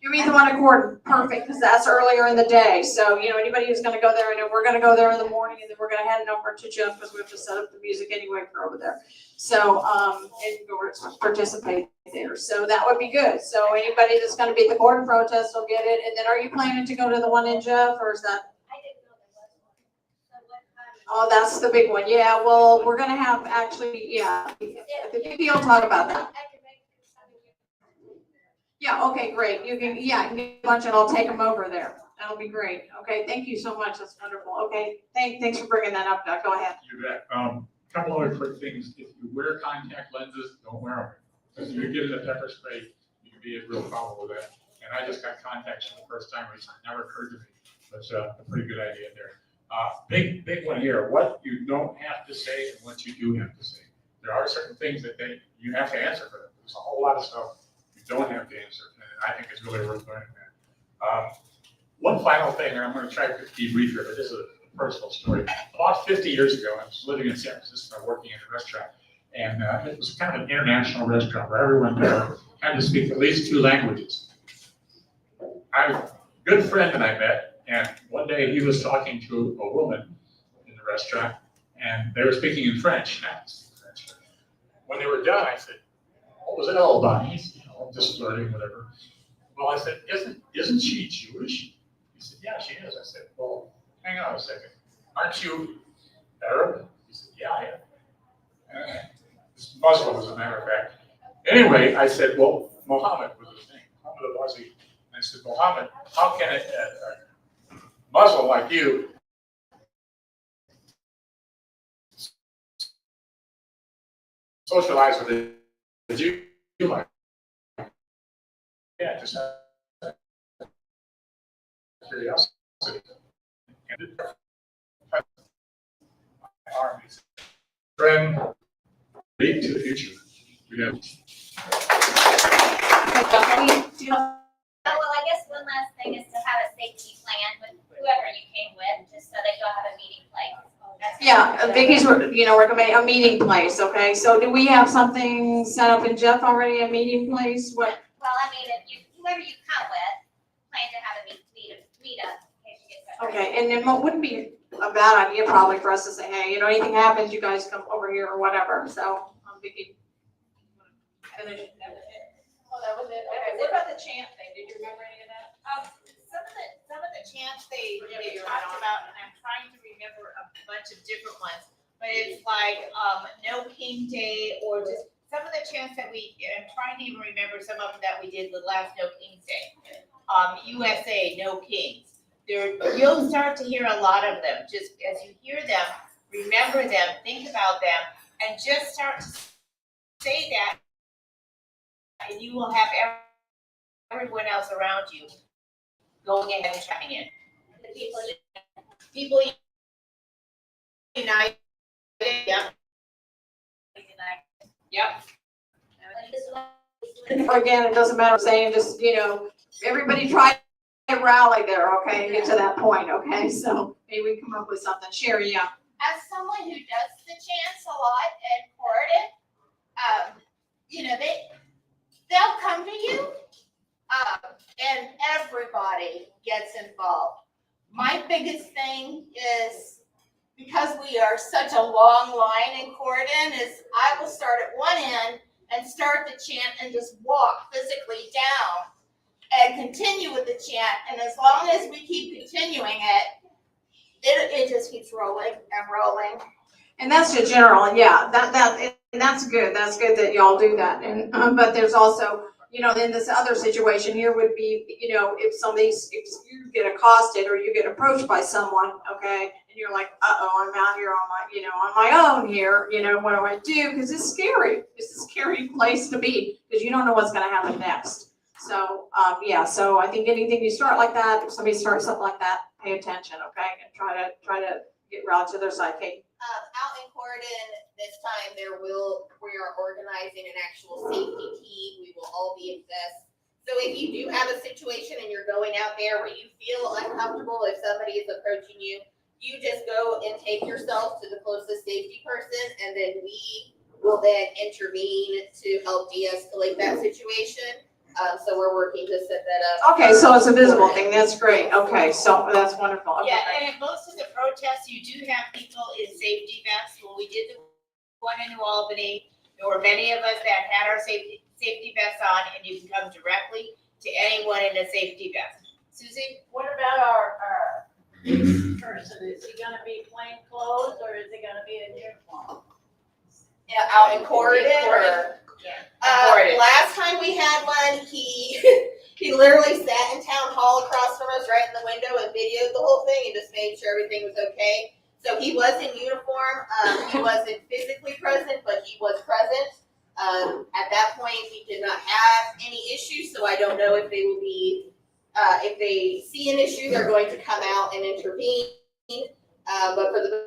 You're either one at Gordon, perfect, because that's earlier in the day, so, anybody who's gonna go there, I know we're gonna go there in the morning, and then we're gonna head over to Jeff, because we have to set up the music anyway for over there. So, and go participate there, so that would be good, so anybody that's gonna be at the Gordon protest will get it, and then are you planning to go to the one in Jeff, or is that? I didn't know there was one. So what time? Oh, that's the big one, yeah, well, we're gonna have, actually, yeah, the PPO will talk about that. I can make some. Yeah, okay, great, you can get a bunch and I'll take them over there, that'll be great, okay, thank you so much, that's wonderful, okay, thanks for bringing that up, Doug, go ahead. You bet. Couple other quick things. If you wear contact lenses, don't wear them. Because if you get a pepper spray, you can be in real trouble with that. And I just got contacts for the first time, which never occurred to me. But a pretty good idea there. Big one here. What you don't have to say and what you do have to say. There are certain things that you have to answer for them. There's a whole lot of stuff you don't have to answer. And I think it's really worth learning that. One final thing, and I'm going to try to be brief here, but this is a personal story. About 50 years ago, I was living in San Francisco, working in a restaurant, and it was kind of an international restaurant where everyone there had to speak at least 2 languages. I have a good friend that I met, and one day he was talking to a woman in the restaurant, and they were speaking in French. And I could speak French. When they were done, I said, "What was it all about?" He's, just learning, whatever. Well, I said, "Isn't she Jewish?" He said, "Yeah, she is." I said, "Well, hang on a second. Aren't you Arab?" He said, "Yeah, I am." He's Muslim, as a matter of fact. Anyway, I said, "Well, Muhammad was his name, Muhammad al-Bazi." And I said, "Muhammad, how can a Muslim like you socialize with a Jew like?" Yeah, just out of curiosity. And it armies. Friend, lead to the future. We have. Well, I guess one last thing is to have a safety plan with whoever you came with, just so that you'll have a meeting place. That's- Yeah, Vicky's, recommending a meeting place, okay, so do we have something set up in Jeff already, a meeting place, what? Well, I mean, whoever you come with, plan to have a meet up in case you get separated. Okay, and then what wouldn't be a bad idea probably for us to say, hey, anything happens, you guys come over here or whatever, so, Vicky. Finish. Oh, that was it, okay, what about the chant thing, did you remember any of that? Some of the chants they talked about, and I'm trying to remember a bunch of different ones. But it's like, No King Day, or just some of the chants that I'm trying to even remember some of them that we did the last No King's Day. USA, No Kings. You'll start to hear a lot of them. Just as you hear them, remember them, think about them, and just start to say that, and you will have everyone else around you going ahead and chiming in. The People united, yep. Yep. Again, it doesn't matter saying, just, everybody try to rally there, okay, and get to that point, okay, so maybe we come up with something, Sherry, yeah. As someone who does the chants a lot and court it, they'll come to you, and everybody gets involved. My biggest thing is, because we are such a long line in Corden, is I will start at one end and start the chant and just walk physically down and continue with the chant, and as long as we keep continuing it just keeps rolling and rolling. And that's the general, and yeah, and that's good that y'all do that, and, but there's also, then this other situation here would be, if you get accosted or you get approached by someone, okay, and you're like, I'm out here on my own here, what do I do? Because it's scary, it's a scary place to be, because you don't know what's gonna happen next. So, so I think anything you start like that, if somebody starts something like that, pay attention, okay, and try to get routed to their side, Kate? Out in Corydon, this time we are organizing an actual safety team. We will all be in vests. So if you do have a situation and you're going out there where you feel uncomfortable if somebody is approaching you, you just go and take yourself to the closest safety person, and then we will then intervene to help de-escalate that situation. So we're working to set that up. Okay, so it's a visible thing, that's great, okay, so that's wonderful. Okay, Yeah, great. and at most of the protests, you do have people in safety vests. When we did the one in New Albany, there were many of us that had our safety vests on, and you can come directly to anyone in a safety vest. Susie? What about our person? Is he gonna be plain clothes or is he gonna be in uniform? Yeah, out in Corydon or? Corydon. Last time we had one, he literally sat in town hall across from us right in the window and videoed the whole thing and just made sure everything was okay. So he was in uniform. He wasn't physically present, but he was present. At that point, we did not have any issues, so I don't know if they will be, if they see an issue, they're going to come out and intervene. But for the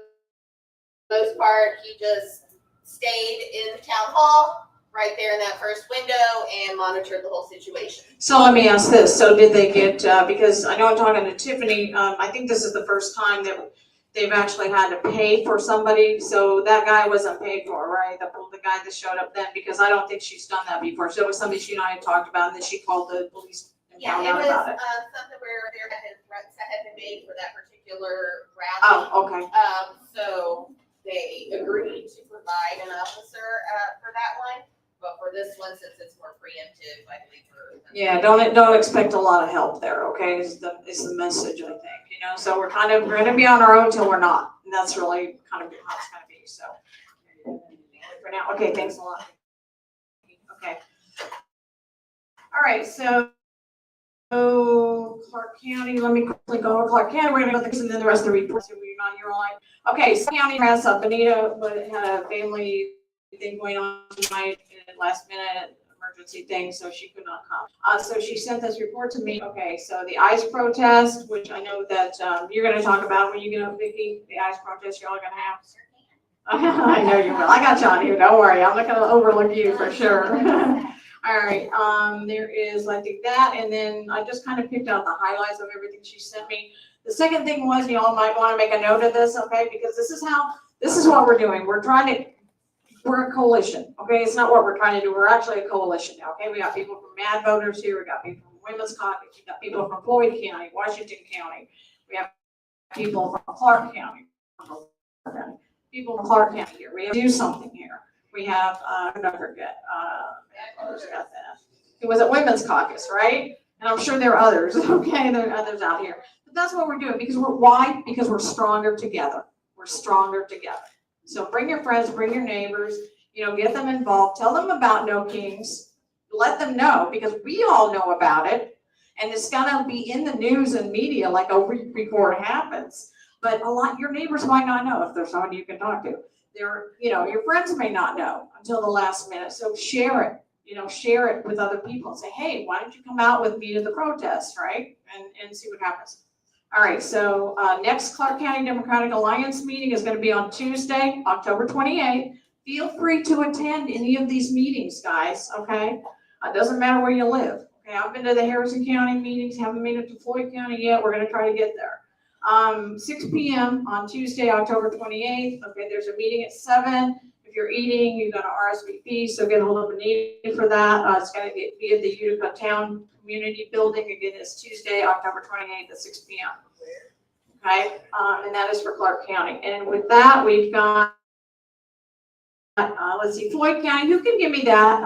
most part, he just stayed in the town hall, right there in that first window, and monitored the whole situation. So let me ask this, so did they get, because I know I'm talking to Tiffany, I think this is the first time that they've actually had to pay for somebody, so that guy wasn't paid for, right? The guy that showed up then, because I don't think she's done that before, so it was something she and I had talked about, and then she called the police and Yeah, found it out was about it. something where there had been threats that had been made for that particular rally. Oh, okay. So they agreed to provide an officer for that one, but for this one, since it's more preemptive, I believe for. Yeah, don't expect a lot of help there, okay, is the message, I think, you know, so we're gonna be on our own till we're not, and that's really kind of how it's gonna be, so. For now, okay, thanks a lot. Okay. All right, so Clark County, let me quickly go over Clark County, we're gonna go through this and then the rest of the reports, so we're not here all night. Okay, so County has Benita, but it had a family thing going on tonight, and last minute emergency thing, so she could not come. So she sent this report to me. Okay, so the ICE protest, which I know that you're gonna talk about when you get up, Vicki, the ICE protest y'all are gonna have. I know you will. I got you on here, don't worry, I'm not gonna overlook you for sure. All right, there is, I think that, and then I just kind of picked out the highlights of everything she sent me. The second thing was, you all might want to make a note of this, okay, because this is what we're doing. We're a coalition, okay? It's not what we're trying to do. We're actually a coalition now, okay? We got people from Mad Voters here. We got people from Women's Caucus. We got people from Floyd County, Washington County. We have people from Clark County. People from Clark County here. We have to do something here. We have, I forget, who's got that? It was at Women's Caucus, right? And I'm sure there are others, okay? There are others out here. But that's what we're doing because why? Because we're stronger together. We're stronger together. So bring your friends, bring your neighbors, you know, get them involved, tell them about No Kings, let them know because we all know about it and it's gonna be in the news and media like a week before it happens. But your neighbors might not know if there's someone you can talk to. Your friends may not know until the last minute. So share it with other people. Say, hey, why don't you come out with me to the protest, right? And see what happens. All right, so next Clark County Democratic Alliance meeting is going to be on Tuesday, October 28th. Feel free to attend any of these meetings, guys, okay? It doesn't matter where you live. Okay, I've been to the Harrison County meetings, haven't made it to Floyd County yet. We're going to try to get there. 6 p.m. on Tuesday, October 28th. Okay, there's a meeting at 7. If you're eating, you're going to RSVP, so get a hold of Anita for that. It's going to be at the Utica Town Community Building. Again, it's Tuesday, October 28th at 6 p.m. Okay, and that is for Clark County. And with that, we've got, let's see, Floyd County. Who can give me that?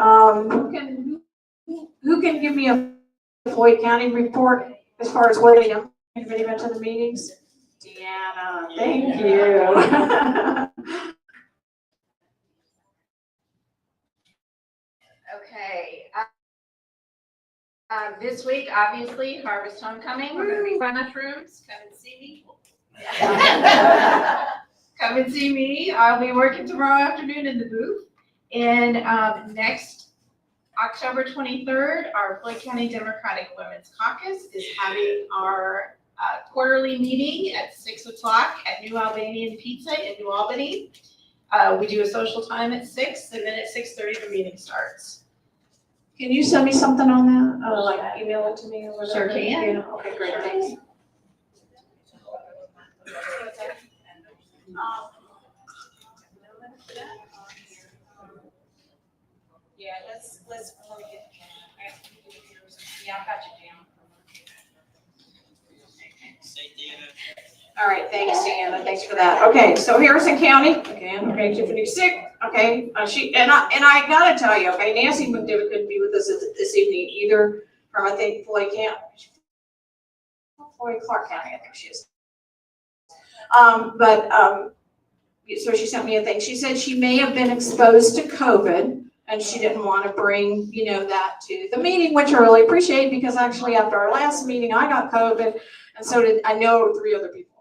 Who can give me a Floyd County report as far as what anybody went to the meetings? Deanna, thank you. Okay. This week, obviously, Harvest Homecoming. We're going to be fun mushrooms. Come and see me. Come and see me. I'll be working tomorrow afternoon in the booth. And next October 23rd, our Floyd County Democratic Women's Caucus is having our quarterly meeting at 6 o'clock at New Albanian Pizza in New Albany. We do a social time at 6, and then at 6:30 the meeting starts. Can you send me something on that? Like email it to me or whatever? Sure can. Yeah, okay, great, thanks. Yeah, let's, before we get, yeah, I've got you down. All right, thanks, Deanna, thanks for that. Okay, so Harrison County, again, okay, Tiffany's sick, okay, I gotta tell you, okay, Nancy McDivitt couldn't be with us this evening either, from, I think, Floyd Clark County, I think she is. So she sent me a thing, she said she may have been exposed to COVID, and she didn't want to bring, that to the meeting, which I really appreciate, because actually after our last meeting, I got COVID, and so did, I know 3 other people.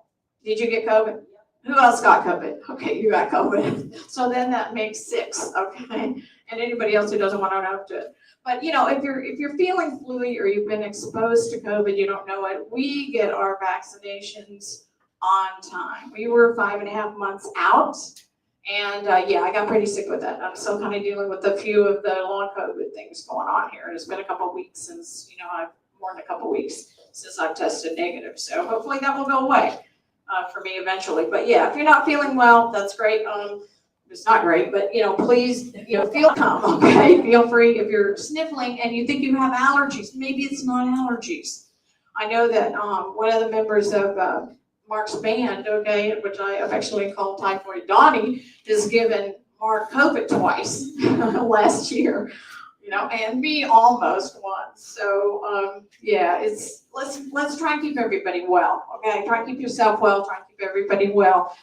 Did you get COVID? Who else got COVID? Okay, you got COVID. So then that makes 6, okay? And anybody else who doesn't want to know to it. But if you're feeling flu or you've been exposed to COVID, you don't know it, we get our vaccinations on time. We were 5.5 months out. And yeah, I got pretty sick with that. I'm still kind of dealing with a few of the long COVID things going on here. It's been a couple of weeks since, more than a couple of weeks since I've tested negative. So hopefully that will go away for me eventually. But yeah, if you're not feeling well, that's great. It's not great, but please, feel calm, okay? Feel free. If you're sniffling and you think you have allergies, maybe it's not allergies. I know that one of the members of Mark's band, okay, which I affectionately call Typhoid Donnie, has given Mark COVID twice last year, and me almost once. So yeah, let's try and keep everybody well, okay? Try and keep yourself well. Try and keep everybody well.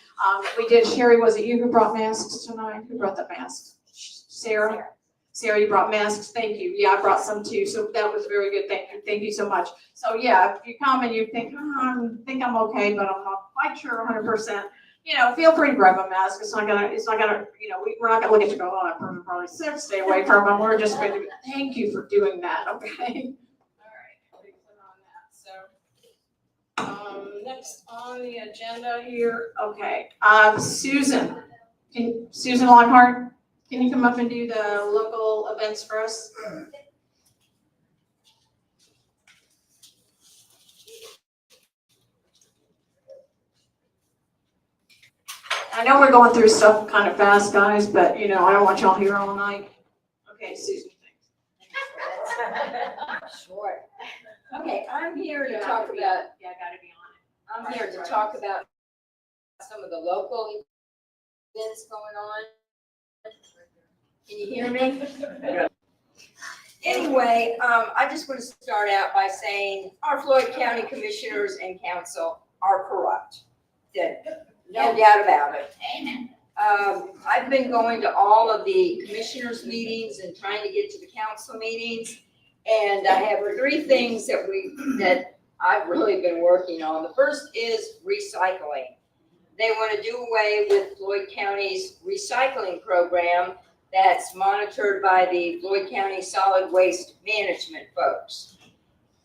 We did. Sherry, was it you who brought masks tonight? Who brought the masks? Sarah. Sarah, you brought masks. Thank you. Yeah, I brought some too. So that was very good. Thank you. Thank you so much. So yeah, if you come and you think, I think I'm okay, but I'm not quite sure 100%, feel free to grab a mask. It's not gonna, we're not gonna look at you go, oh, I'm probably sick, stay away from them. We're just going to, thank you for doing that, okay? All right, I'll be clear on that. So, next on the agenda here, okay, Susan Lockhart. Can you come up and do the local events for us? I know we're going through stuff kind of fast, guys, but I don't want y'all here all night. Okay, Susan, thanks. Sure. Okay, I'm here to talk about, yeah, gotta be on it. I'm here to talk about some of the local events going on. Can you hear me? Anyway, I just want to start out by saying our Floyd County Commissioners and Council are corrupt. No doubt about it. Amen. I've been going to all of the commissioners' meetings and trying to get to the council meetings. And I have 3 things that I've really been working on. The first is recycling. They want to do away with Floyd County's recycling program that's monitored by the Floyd County Solid Waste Management folks.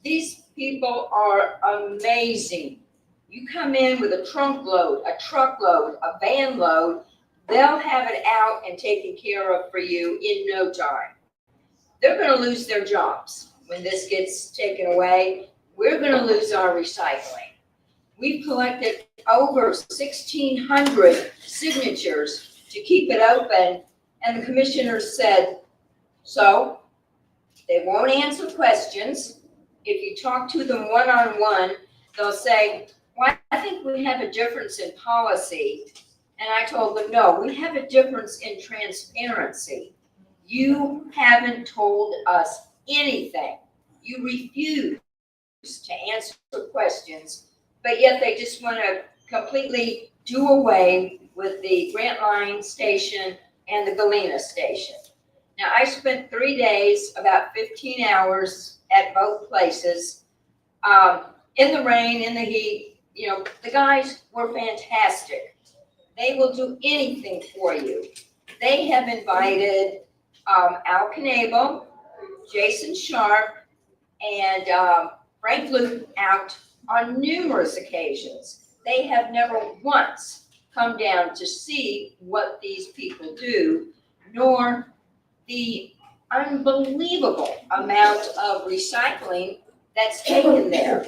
These people are amazing. You come in with a truckload, a van load, they'll have it out and taken care of for you in no time. They're going to lose their jobs when this gets taken away. We're going to lose our recycling. We've collected over 1,600 signatures to keep it open, and the commissioners said, so they won't answer questions. If you talk to them one-on-one, they'll say, well, I think we have a difference in policy. And I told them, no, we have a difference in transparency. You haven't told us anything. You refuse to answer questions, but yet they just want to completely do away with the Grant Line station and the Galena station. Now, I spent 3 days, about 15 hours at both places, in the rain, in the heat. The guys were fantastic. They will do anything for you. They have invited Al Knable, Jason Sharp, and Frank Luke out on numerous occasions. They have never once come down to see what these people do, nor the unbelievable amount of recycling that's taken there.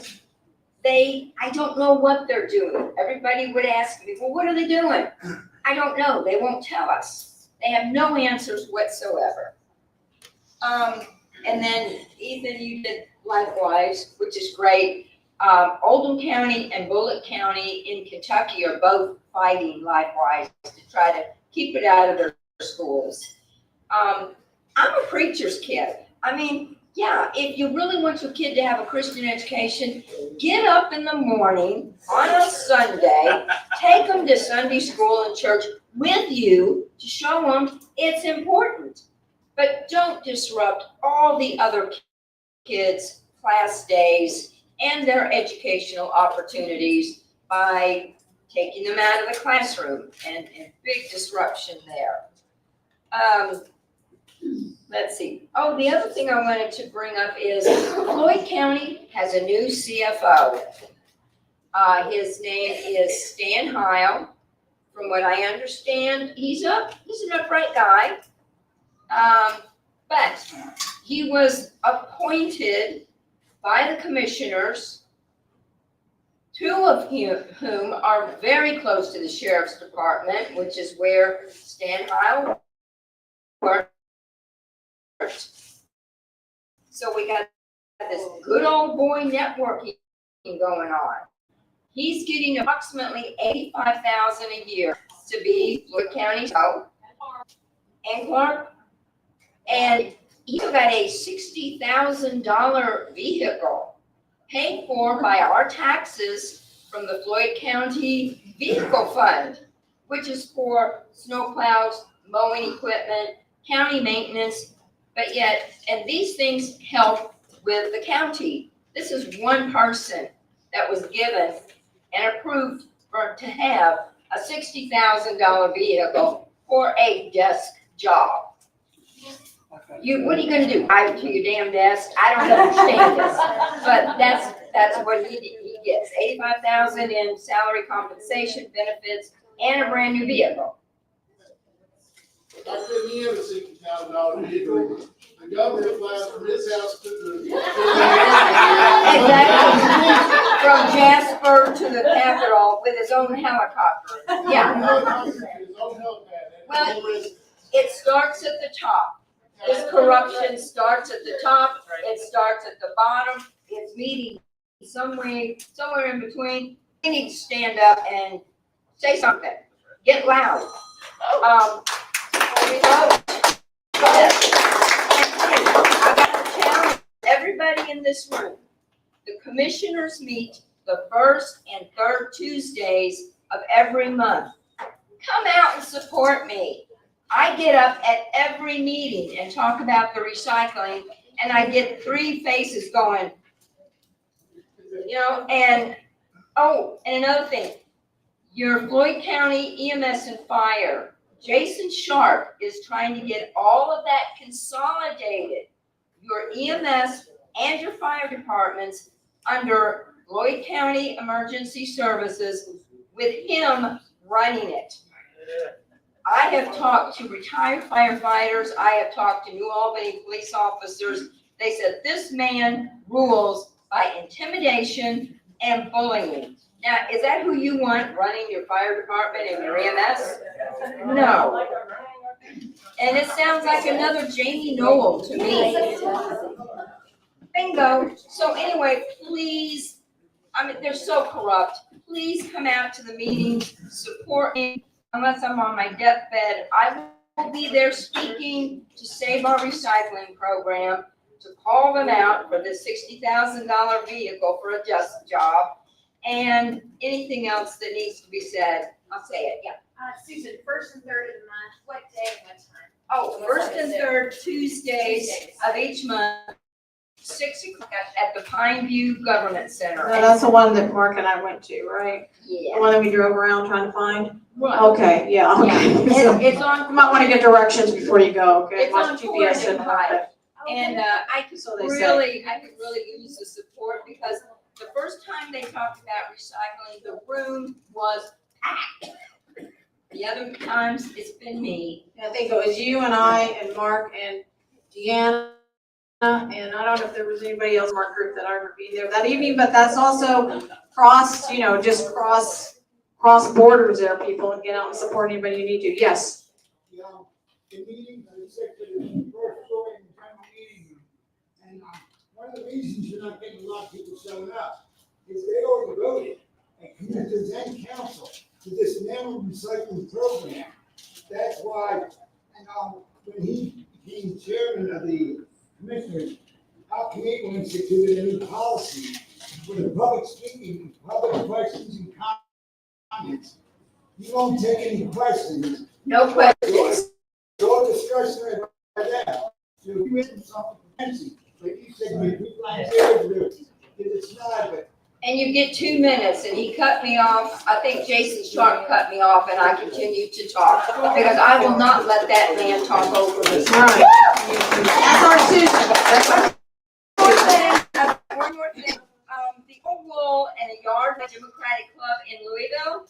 I don't know what they're doing. Everybody would ask me, well, what are they doing? I don't know. They won't tell us. They have no answers whatsoever. And then Ethan, you did likewise, which is great. Oldham County and Bullitt County in Kentucky are both fighting likewise to try to keep it out of their schools. I'm a preacher's kid. I mean, yeah, if you really want your kid to have a Christian education, get up in the morning on a Sunday, take them to Sunday school and church with you to show them it's important. But don't disrupt all the other kids' class days and their educational opportunities by taking them out of the classroom, and big disruption there. Let's see. Oh, the other thing I wanted to bring up is Floyd County has a new CFO. His name is Stan Heil. From what I understand, he's an upright guy. But he was appointed by the commissioners, two of whom are very close to the sheriff's department, which is where Stan Heil worked. So we got this good old boy networking going on. He's getting approximately $85,000 a year to be Floyd County's and Clark. And he's got a $60,000 vehicle paid for by our taxes from the Floyd County Vehicle Fund, which is for snowplows, mowing equipment, county maintenance, but yet, and these things help with the county. This is one person that was given and approved to have a $60,000 vehicle for a desk job. What are you gonna do? Drive to your damn desk? I don't understand this, but that's what he gets. $85,000 in salary compensation, benefits, and a brand new vehicle. I couldn't hear the $60,000 vehicle. The governor flies from his house to the. Exactly. From Jasper to the Capitol with his own helicopter. Yeah. Well, it starts at the top. This corruption starts at the top, it starts at the bottom, it's meeting somewhere in between. They need to stand up and say something, get loud. I got to challenge everybody in this room. The commissioners meet the first and third Tuesdays of every month. Come out and support me. I get up at every meeting and talk about the recycling, and I get three faces going, and another thing, your Floyd County EMS and Fire, Jason Sharp is trying to get all of that consolidated, your EMS and your fire departments under Floyd County Emergency Services with him running it. I have talked to retired firefighters. I have talked to New Albany police officers. They said this man rules by intimidation and bullying. Now, is that who you want running your fire department and your EMS? No. And it sounds like another Jamie Noel to me. Bingo. So anyway, please, they're so corrupt. Please come out to the meetings, support me. Unless I'm on my deathbed, I will be there speaking to save our recycling program, to call them out for the $60,000 vehicle for a desk job, and anything else that needs to be said. I'll say it, yeah. Susan, first and third of the month, what day and what time? Oh, first and third Tuesdays of each month, 6 o'clock at the Pine View Government Center. No, that's the one that Mark and I went to, right? Yeah. The one that we drove around trying to find? Right. Okay, yeah, okay. So, It's on. you might want to get directions before you go, okay? It's on Watch GPS and Torrent Pike. And I could So they say. really use the support because The first time they talked about recycling, the room was packed. The other times, it's been me. I think it was you and I and Mark and Deanna, and I don't know if there was anybody else in our group that I remember being there that evening, but that's also cross, just cross borders there, people, and get out and support anybody you need to. Yes. In meetings, I said to the first story in the general meeting room, and one of the reasons you're not getting a lot of people showing up is they already voted, and commissioners and council to dismantle the recycling program. That's why, and when he became chairman of the commissioners, our committee instituted a new policy for the public speaking, public questions and comments. You won't take any questions. No questions. Your discussion right now, so you written something fancy, like you said, we plan to do it. It's not, but. And you get 2 minutes, and he cut me off. I think Jason Sharp cut me off, and I continued to talk, because I will not let that man talk over me. All right. That's our Susan. One more thing, the Old Wall and a Yard Democratic Club in Louisville,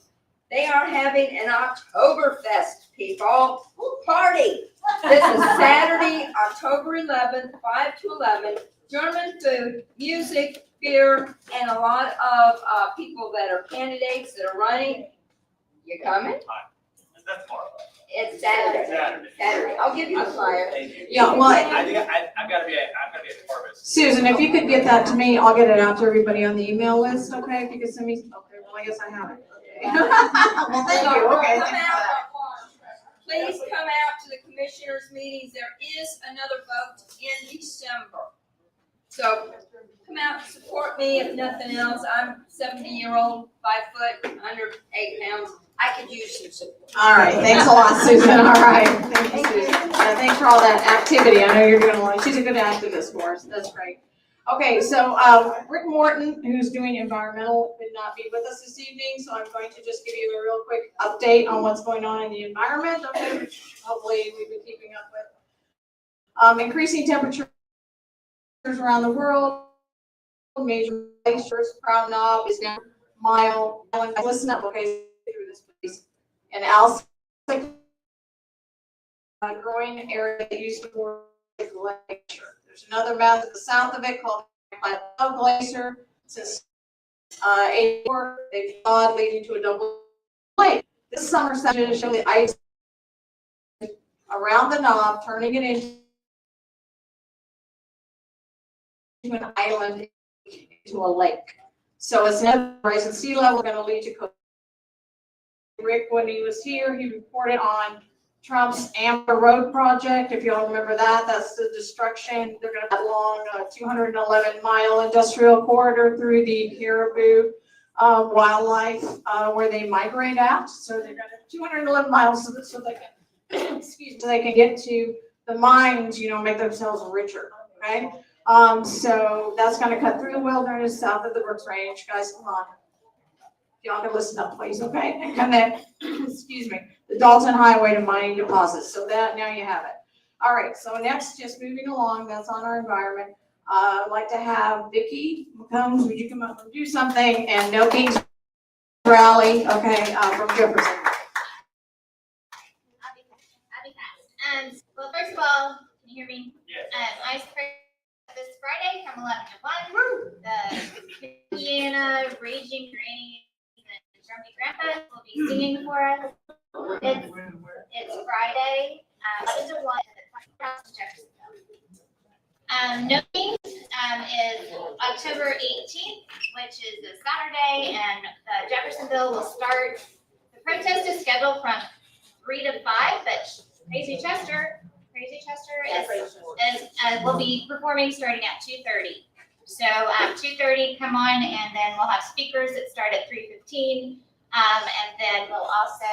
they are having an Oktoberfest, people, party. This is Saturday, October 11th, 5 to 11, German food, music, beer, and a lot of people that are candidates that are running. You coming? That's tomorrow. It's Saturday. Saturday. I'll give you the flyer. Thank you. Yeah, well, I think I've gotta be at Corvus. Susan, if you could get that to me, I'll get it out to everybody on the email list, okay? If you could send me, okay, well, I guess I have it. Well, thank you, okay. Come out. Please come out to the commissioners' meetings. There is another vote in December. So come out and support me if nothing else. I'm 70-year-old, 5 foot, 108 pounds. I could use some support. All right, thanks a lot, Susan, all right. Thank you, Susan. Thanks for all that activity. I know you're doing a lot. She's a good activist for us. That's great. Okay, so Rick Morton, who's doing environmental, could not be with us this evening, so I'm going to just give you a real quick update on what's going on in the environment, okay, which hopefully we've been keeping up with. Increasing temperatures around the world, major glaciers, Crown Knob is down mile. Listen up, okay, through this please. And Al's growing area that used to be a glacier. There's another mountain to the south of it called Plateau Glacier. Since 84, they've thawed, leading to a double lake. This summer session show the ice around the knob, turning it into an island, into a lake. So it's now rising sea level going to lead to. Rick, when he was here, he reported on Trump's Amber Road project. If y'all remember that, that's the destruction. They're going to have a long 211-mile industrial corridor through the caribou wildlife where they migrate out. So they're going to have 211 miles so they can, excuse me, so they can get to the mines, make themselves richer. Okay. So that's going to cut through the wilderness south of the Brooks Range. Guys, come on. Y'all can listen up, please, okay? And connect, excuse me, the Dalton Highway to mining deposits. So that, now you have it. All right, so next, just moving along, that's on our environment. I'd like to have Vicki McCombs, would you come up and do something? And No Kings Rally, okay, from Jefferson. I'll be fast. Well, first of all, can you hear me? Yes. Ice cream this Friday from 11 to 1. The Indiana Raging Granny and Grumpy Grandpa will be singing for us. It's Friday, 11 to 1 at the Jeffersonville. No Kings is October 18th, which is a Saturday, and Jeffersonville will start. The protest is scheduled from 3 to 5, but Crazy Chester will be performing starting at 2:30. So 2:30, come on, and then we'll have speakers that start at 3:15, and then we'll also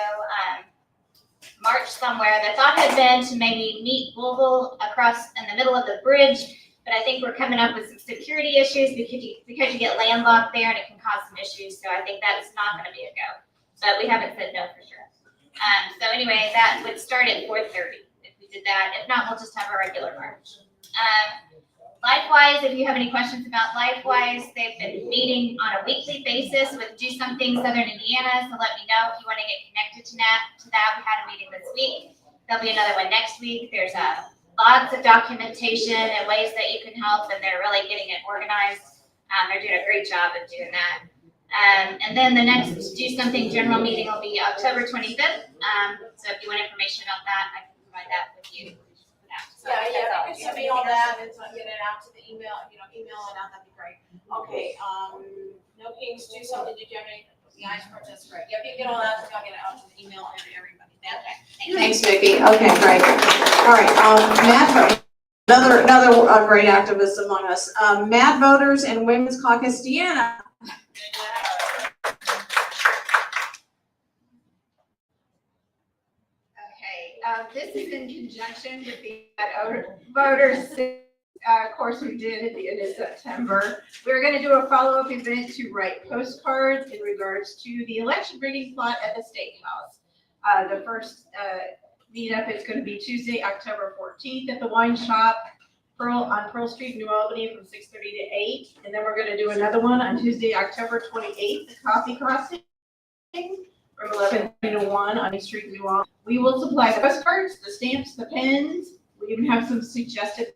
march somewhere. The thought had been to maybe meet Louisville across in the middle of the bridge, but I think we're coming up with some security issues because you get landlocked there and it can cause some issues. So I think that's not going to be a go. But we haven't said no for sure. So anyway, that would start at 4:30 if we did that. If not, we'll just have a regular march. Likewise, if you have any questions about Likewise, they've been meeting on a weekly basis with Do Something Southern Indiana, so let me know if you want to get connected to that. We had a meeting this week. There'll be another one next week. There's lots of documentation and ways that you can help, and they're really getting it organized. They're doing a great job of doing that. And then the next Do Something general meeting will be October 25th. So if you want information about that, I can provide that with you. So Yeah, that's all. you can send me all that and get it out to the email, email it out, that'd be great. Okay, no Kings, Do Something, did you have any, the ice protest, great. Yep, you can get all that, I'll get it out to the email and everybody. Okay. Thanks, Vicki. Okay, great. All right, Mad, another great activist among us. Mad Voters and Women's Caucus, Deanna. This is in conjunction with the voters course we did at the end of September. We're going to do a follow-up event to write postcards in regards to the election rigging plot at the State House. The first meetup is going to be Tuesday, October 14th at the wine shop on Pearl Street, New Albany, from 6:30 to 8. And then we're going to do another one on Tuesday, October 28th, the Coffee Crossing, from 11 to 1 on Main Street, New Albany. We will supply the postcards, the stamps, the pens. We even have some suggested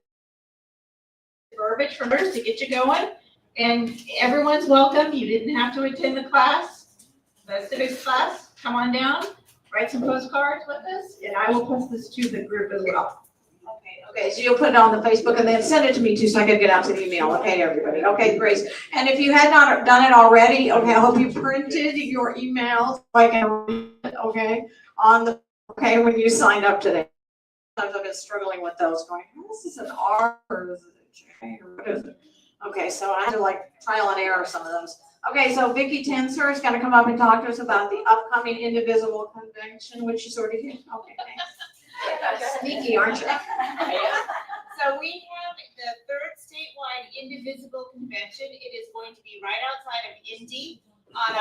verbiage from us to get you going. And everyone's welcome. You didn't have to attend the class, the civics class. Come on down, write some postcards with us, and I will post this to the group as well. Okay, so you'll put it on the Facebook and then send it to me too, so I can get out to the email. Okay, everybody. Okay, great. And if you had not done it already, okay, I hope you printed your email so I can read it, okay, when you signed up today. Sometimes I've been struggling with those, going, oh, is this an R or is it a J or what is it? Okay, so I had to trial and error some of those. Okay, so Vicki Tenser is going to come up and talk to us about the upcoming Indivisible Convention, which she's already here. Okay, thanks. Sneaky, aren't you? So we have the third statewide Indivisible Convention. It is going to be right outside of Indy on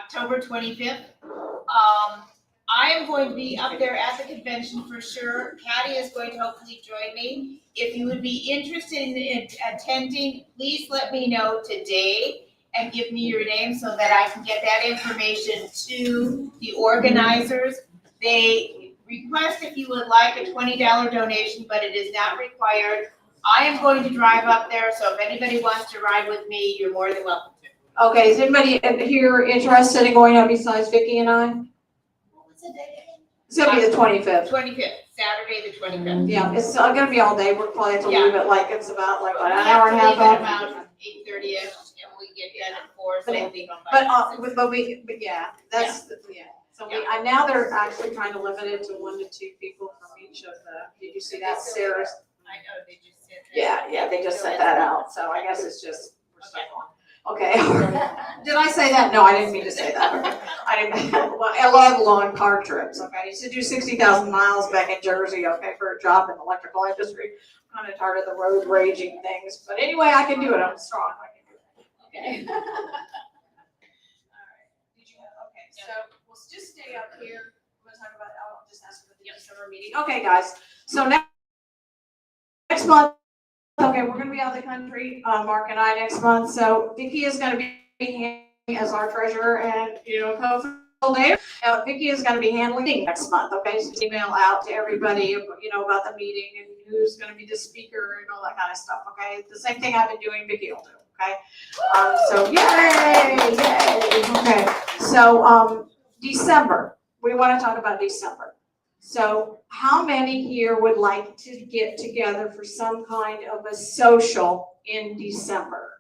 October 25th. I am going to be up there at the convention for sure. Patty is going to hopefully join me. If you would be interested in attending, please let me know today and give me your name so that I can get that information to the organizers. They request if you would like a $20 donation, but it is not required. I am going to drive up there, so if anybody wants to ride with me, you're more than welcome to. Okay, is anybody here interested in going up besides Vicki and I? What's the date again? It's gonna be the 25th. 25th, Saturday the 25th. Yeah, it's gonna be all day. We're probably have to leave it it's about what, an We hour and a half have to leave at out. about 8:30ish, and we get done at 4, so But we'll be home by 6. But yeah, that's, yeah. So now they're actually trying to limit it to 1 to 2 people from each of did you see that, Sarah's? I know, they just said that. Yeah, they just sent that out, so I guess it's just, we're stuck on. Okay, did I say that? No, I didn't mean to say that. Okay. Well, I love long car trips, okay? I used to do 60,000 miles back in Jersey, okay, for a job in the electrical industry. I'm kind of tired of the road raging things, but anyway, I can do it, I'm strong, I can do it. Okay. All right, okay, so we'll just stay up here. We're gonna talk about, I'll just ask for the December meeting. Okay, guys, so next month, okay, we're gonna be out of the country, Mark and I next month, so Vicki is gonna be handling as our treasurer and, co-full day. Vicki is gonna be handling next month, okay, so email out to everybody, about the meeting and who's gonna be the speaker and all that kind of stuff, okay? The same thing I've been doing, Vicki will do, okay? So yay, okay, so, December, we wanna talk about December. So how many here would like to get together for some kind of a social in December?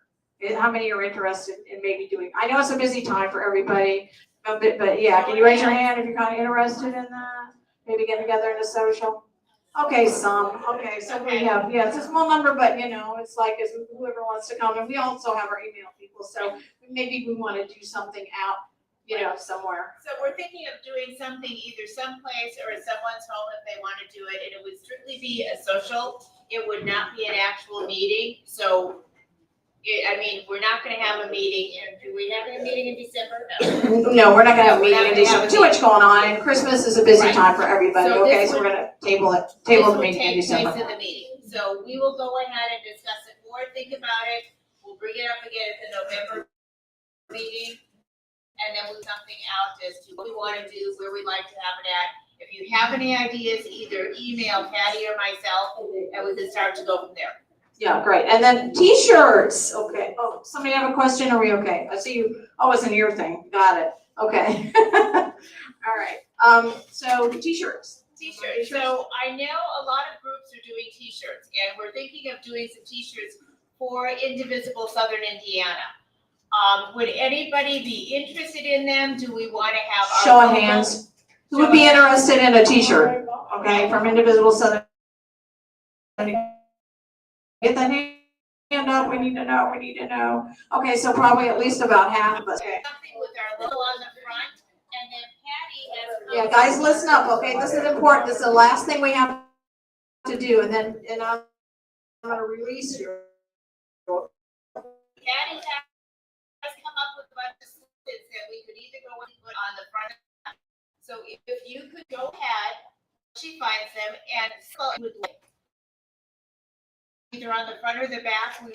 How many are interested in maybe doing, I know it's a busy time for everybody, but yeah, can you raise your hand if you're kind of interested in that? Maybe get together in a social? Okay, some, okay, so we have, it's a small number, but it's like it's whoever wants to come, and we also have our email people, so maybe we want to do something out, somewhere. So we're thinking of doing something either someplace or at someone's home if they want to do it, and it would strictly be a social. It would not be an actual meeting, so, we're not gonna have a meeting. Do we have a meeting in December? No. No, we're not gonna have a We're not meeting in gonna December, have a too much meeting. going on, and Christmas is a busy Right. time for everybody, So okay, this so we're would- gonna table the This would meeting in take place December. in the meeting. So we will go ahead and discuss it more, think about it. We'll bring it up again at the November meeting. And then we'll something out as to what we want to do, where we'd like to have it at. If you have any ideas, either email Patty or myself, and we can start to go from there. Yeah, great. And then t-shirts, okay. Oh, somebody have a question? Are we okay? I see you. Oh, it's an ear thing. Got it. Okay. All right. So t-shirts. T-shirts. So I know a lot of groups are doing t-shirts, and we're thinking of doing some t-shirts for Indivisible Southern Indiana. Would anybody be interested in them? Do we want to have our Show of logo? hands. Who would be interested in a t-shirt? Okay, from Indivisible Southern. Get that hand up. We need to know. Okay, so probably at least about half of us. Okay. Something with our logo on the front, and then Patty has. Yeah, guys, listen up, okay? This is important. This is the last thing we have to do, and I'm gonna release you. Patty has come up with a bunch of snippets that we could either go and put on the front. So if you could go ahead, she finds them, and so it would like either on the front or the back, we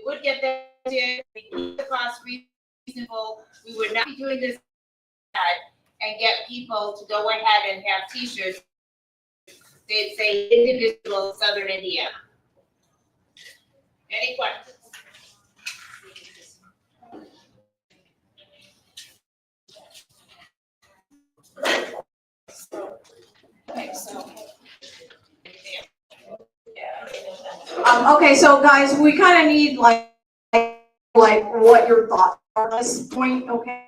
would get that in, we keep the cost reasonable, we would not be doing this and get people to go ahead and have t-shirts. They'd say Indivisible Southern Indiana. Any questions? Okay, so. Okay, so guys, we kind of need like what your thoughts are at this point, okay?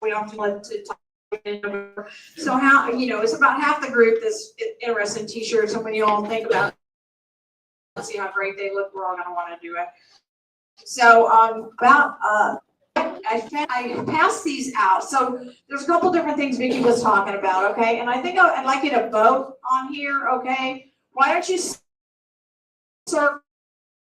We don't have to let to talk. So how, it's about half the group that's interested in t-shirts, and when you all think about it, see how great they look, we're all gonna want to do it. So I passed these out. So there's a couple different things Vicki was talking about, okay? And I think I'd like you to vote on here, okay? Why don't you circle,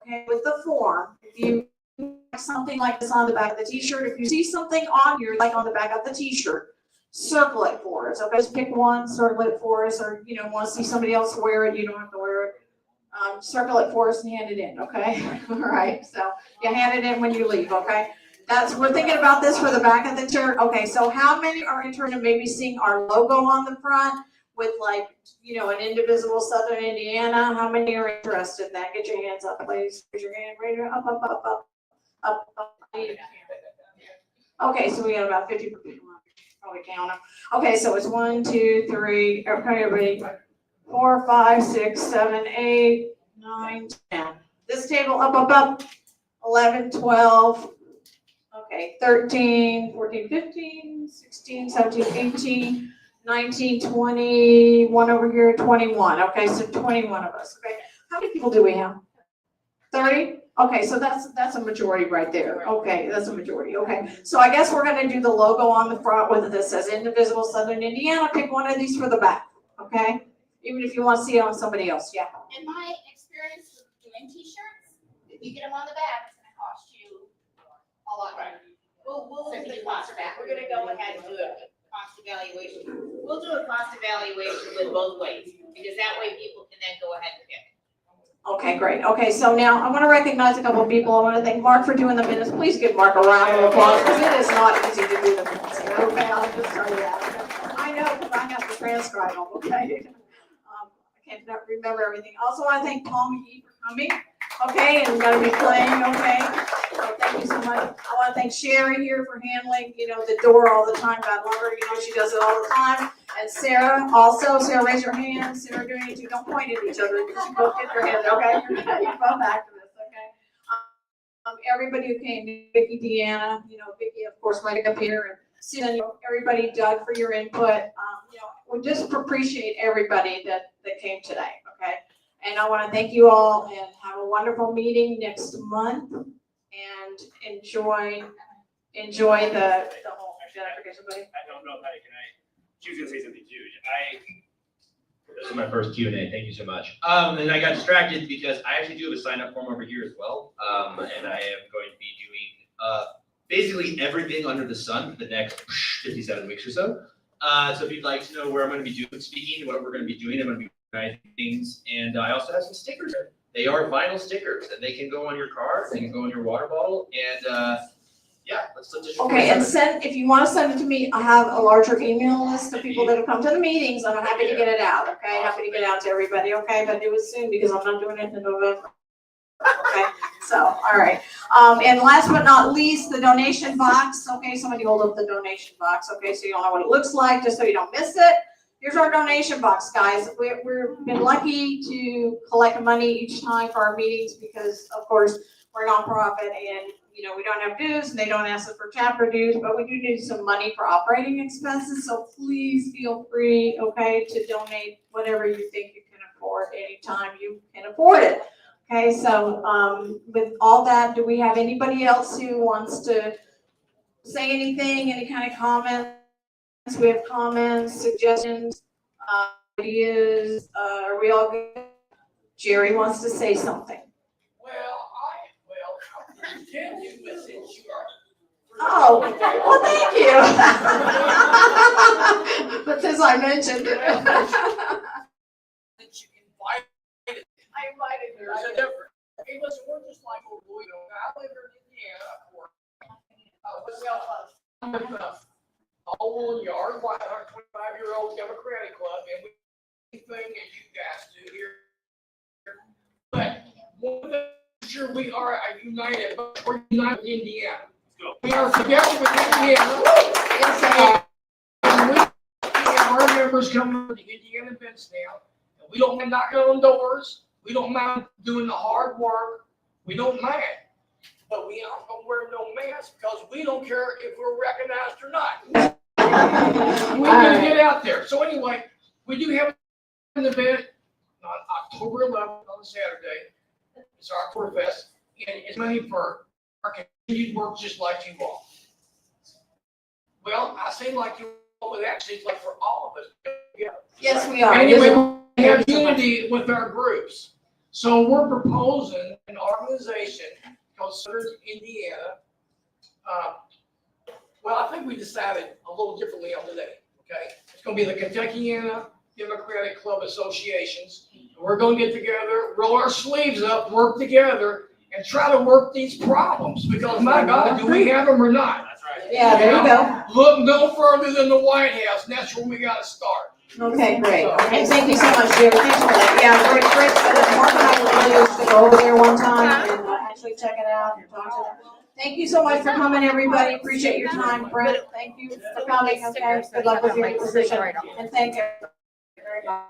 okay, with the form? If you have something like this on the back of the t-shirt, if you see something on here like on the back of the t-shirt, circle it for us, okay? Just pick one, circle it for us, or want to see somebody else wear it, you don't have to wear it. Circle it for us and hand it in, okay? All right, so you hand it in when you leave, okay? We're thinking about this for the back of the shirt. Okay, so how many are interested in maybe seeing our logo on the front with like, an Indivisible Southern Indiana? How many are interested in that? Get your hands up, please. Raise your hand, raise your up, up, up, up, up, up. Okay, so we got about 50 people. Probably count them. Okay, so it's 1, 2, 3, okay, everybody. 4, 5, 6, 7, 8, 9, 10. This table up, up, up. 11, 12. Okay, 13, 14, 15, 16, 17, 18, 19, 20, one over here, 21. Okay, so 21 of us. Okay, how many people do we have? 30? Okay, so that's a majority right there. Okay, that's a majority. Okay, so I guess we're going to do the logo on the front with this says Indivisible Southern Indiana. Pick one of these for the back. Okay, even if you want to see it on somebody else. Yeah. In my experience with doing t-shirts, if you get them on the back, it's gonna cost you a lot more. We'll So do if the you cost want back. We're gonna go ahead and do a cost evaluation. We'll do a cost evaluation with both ways, because that way people can then go ahead and pick. Okay, great. Okay, so now I want to recognize a couple of people. I want to thank Mark for doing the minutes. Please give Mark a round of applause because it is not easy to do the minutes. Okay, I'll just tell you that. I know because I have to transcribe them, okay? I can't remember everything. I also want to thank Paul McGee for coming, okay, and going to be playing, okay? So thank you so much. I want to thank Sherry here for handling, the door all the time. God love her, she does it all the time. And Sarah, also. Sarah, raise your hand. Sarah, doing it too. Don't point at each other. You both get your hand, okay? You both back to this, okay? Everybody who came, Vicki, Deanna, Vicki, of course, right up here, and Susan, everybody, Doug, for your input. We just appreciate everybody that came today, okay? And I want to thank you all and have a wonderful meeting next month and enjoy the whole, did I forget somebody? I don't know if she was gonna say something too. This is my first Q&A. Thank you so much. And I got distracted because I actually do have a sign-up form over here as well. And I am going to be doing basically everything under the sun for the next 57 weeks or so. So if you'd like to know where I'm going to be speaking, what we're going to be doing, I'm going to be things, and I also have some stickers. They are vinyl stickers, and they can go on your car, they can go on your water bottle, and yeah, let's just. Okay, and send, if you wanna send it to me, I have a larger email list of people that have come to the meetings, and I'm happy to get it out, okay? Happy to get it out to everybody, okay, but do it soon, because I'm not doing it in November. Okay, so, all right, and last but not least, the donation box, okay, somebody hold up the donation box, okay, so you all know what it looks like, just so you don't miss it. Here's our donation box, guys. We've been lucky to collect money each time for our meetings because, of course, we're a nonprofit and, you know, we don't have dues and they don't ask us for chapter dues, but we do need some money for operating expenses. So please feel free, okay, to donate whatever you think you can afford anytime you can afford it. Okay, so with all that, do we have anybody else who wants to say anything, any kind of comments? We have comments, suggestions, ideas, are we all good? Jerry wants to say something. Continue with since you are. Oh, well, thank you. But since I mentioned it. I invited her. There's a difference. Hey, listen, we're just like old boy, I live here in Indiana, of course. With us. All yard, 125-year-old Democratic Club, and anything that you guys do here. But one thing sure we are united, but we're united with Indiana. We are together with Indiana. And we have our members coming to the Indiana events now. And we don't mind knocking on doors. We don't mind doing the hard work. We don't mind. But we aren't gonna wear no masks because we don't care if we're recognized or not. We're gonna get out there. So anyway, we do have an event on October 11th on Saturday. It's our Tour Fest, and it's money for our continued work just like you all. Well, I say like you all, but actually it's like for all of us. Yeah. Yes, we are. Anyway, we have unity with our groups. So we're proposing an organization called Southern Indiana. Well, I think we decided a little differently on today, okay? It's gonna be the Kentuckiana Democratic Club Associations. We're gonna get together, roll our sleeves up, work together, and try to work these problems, because my God, do we have them or not? That's right. Yeah, there you go. Look no further than the White House, and that's where we gotta start. Okay, great. Okay, thank you so much, Jerry. Thanks for that. Yeah, great. Mark and I were able to go over there one time and actually check it out and talk to them. Thank you so much for coming, everybody. Appreciate your time. Brett, thank you for coming. Okay, good luck with your new position. And thank you very much.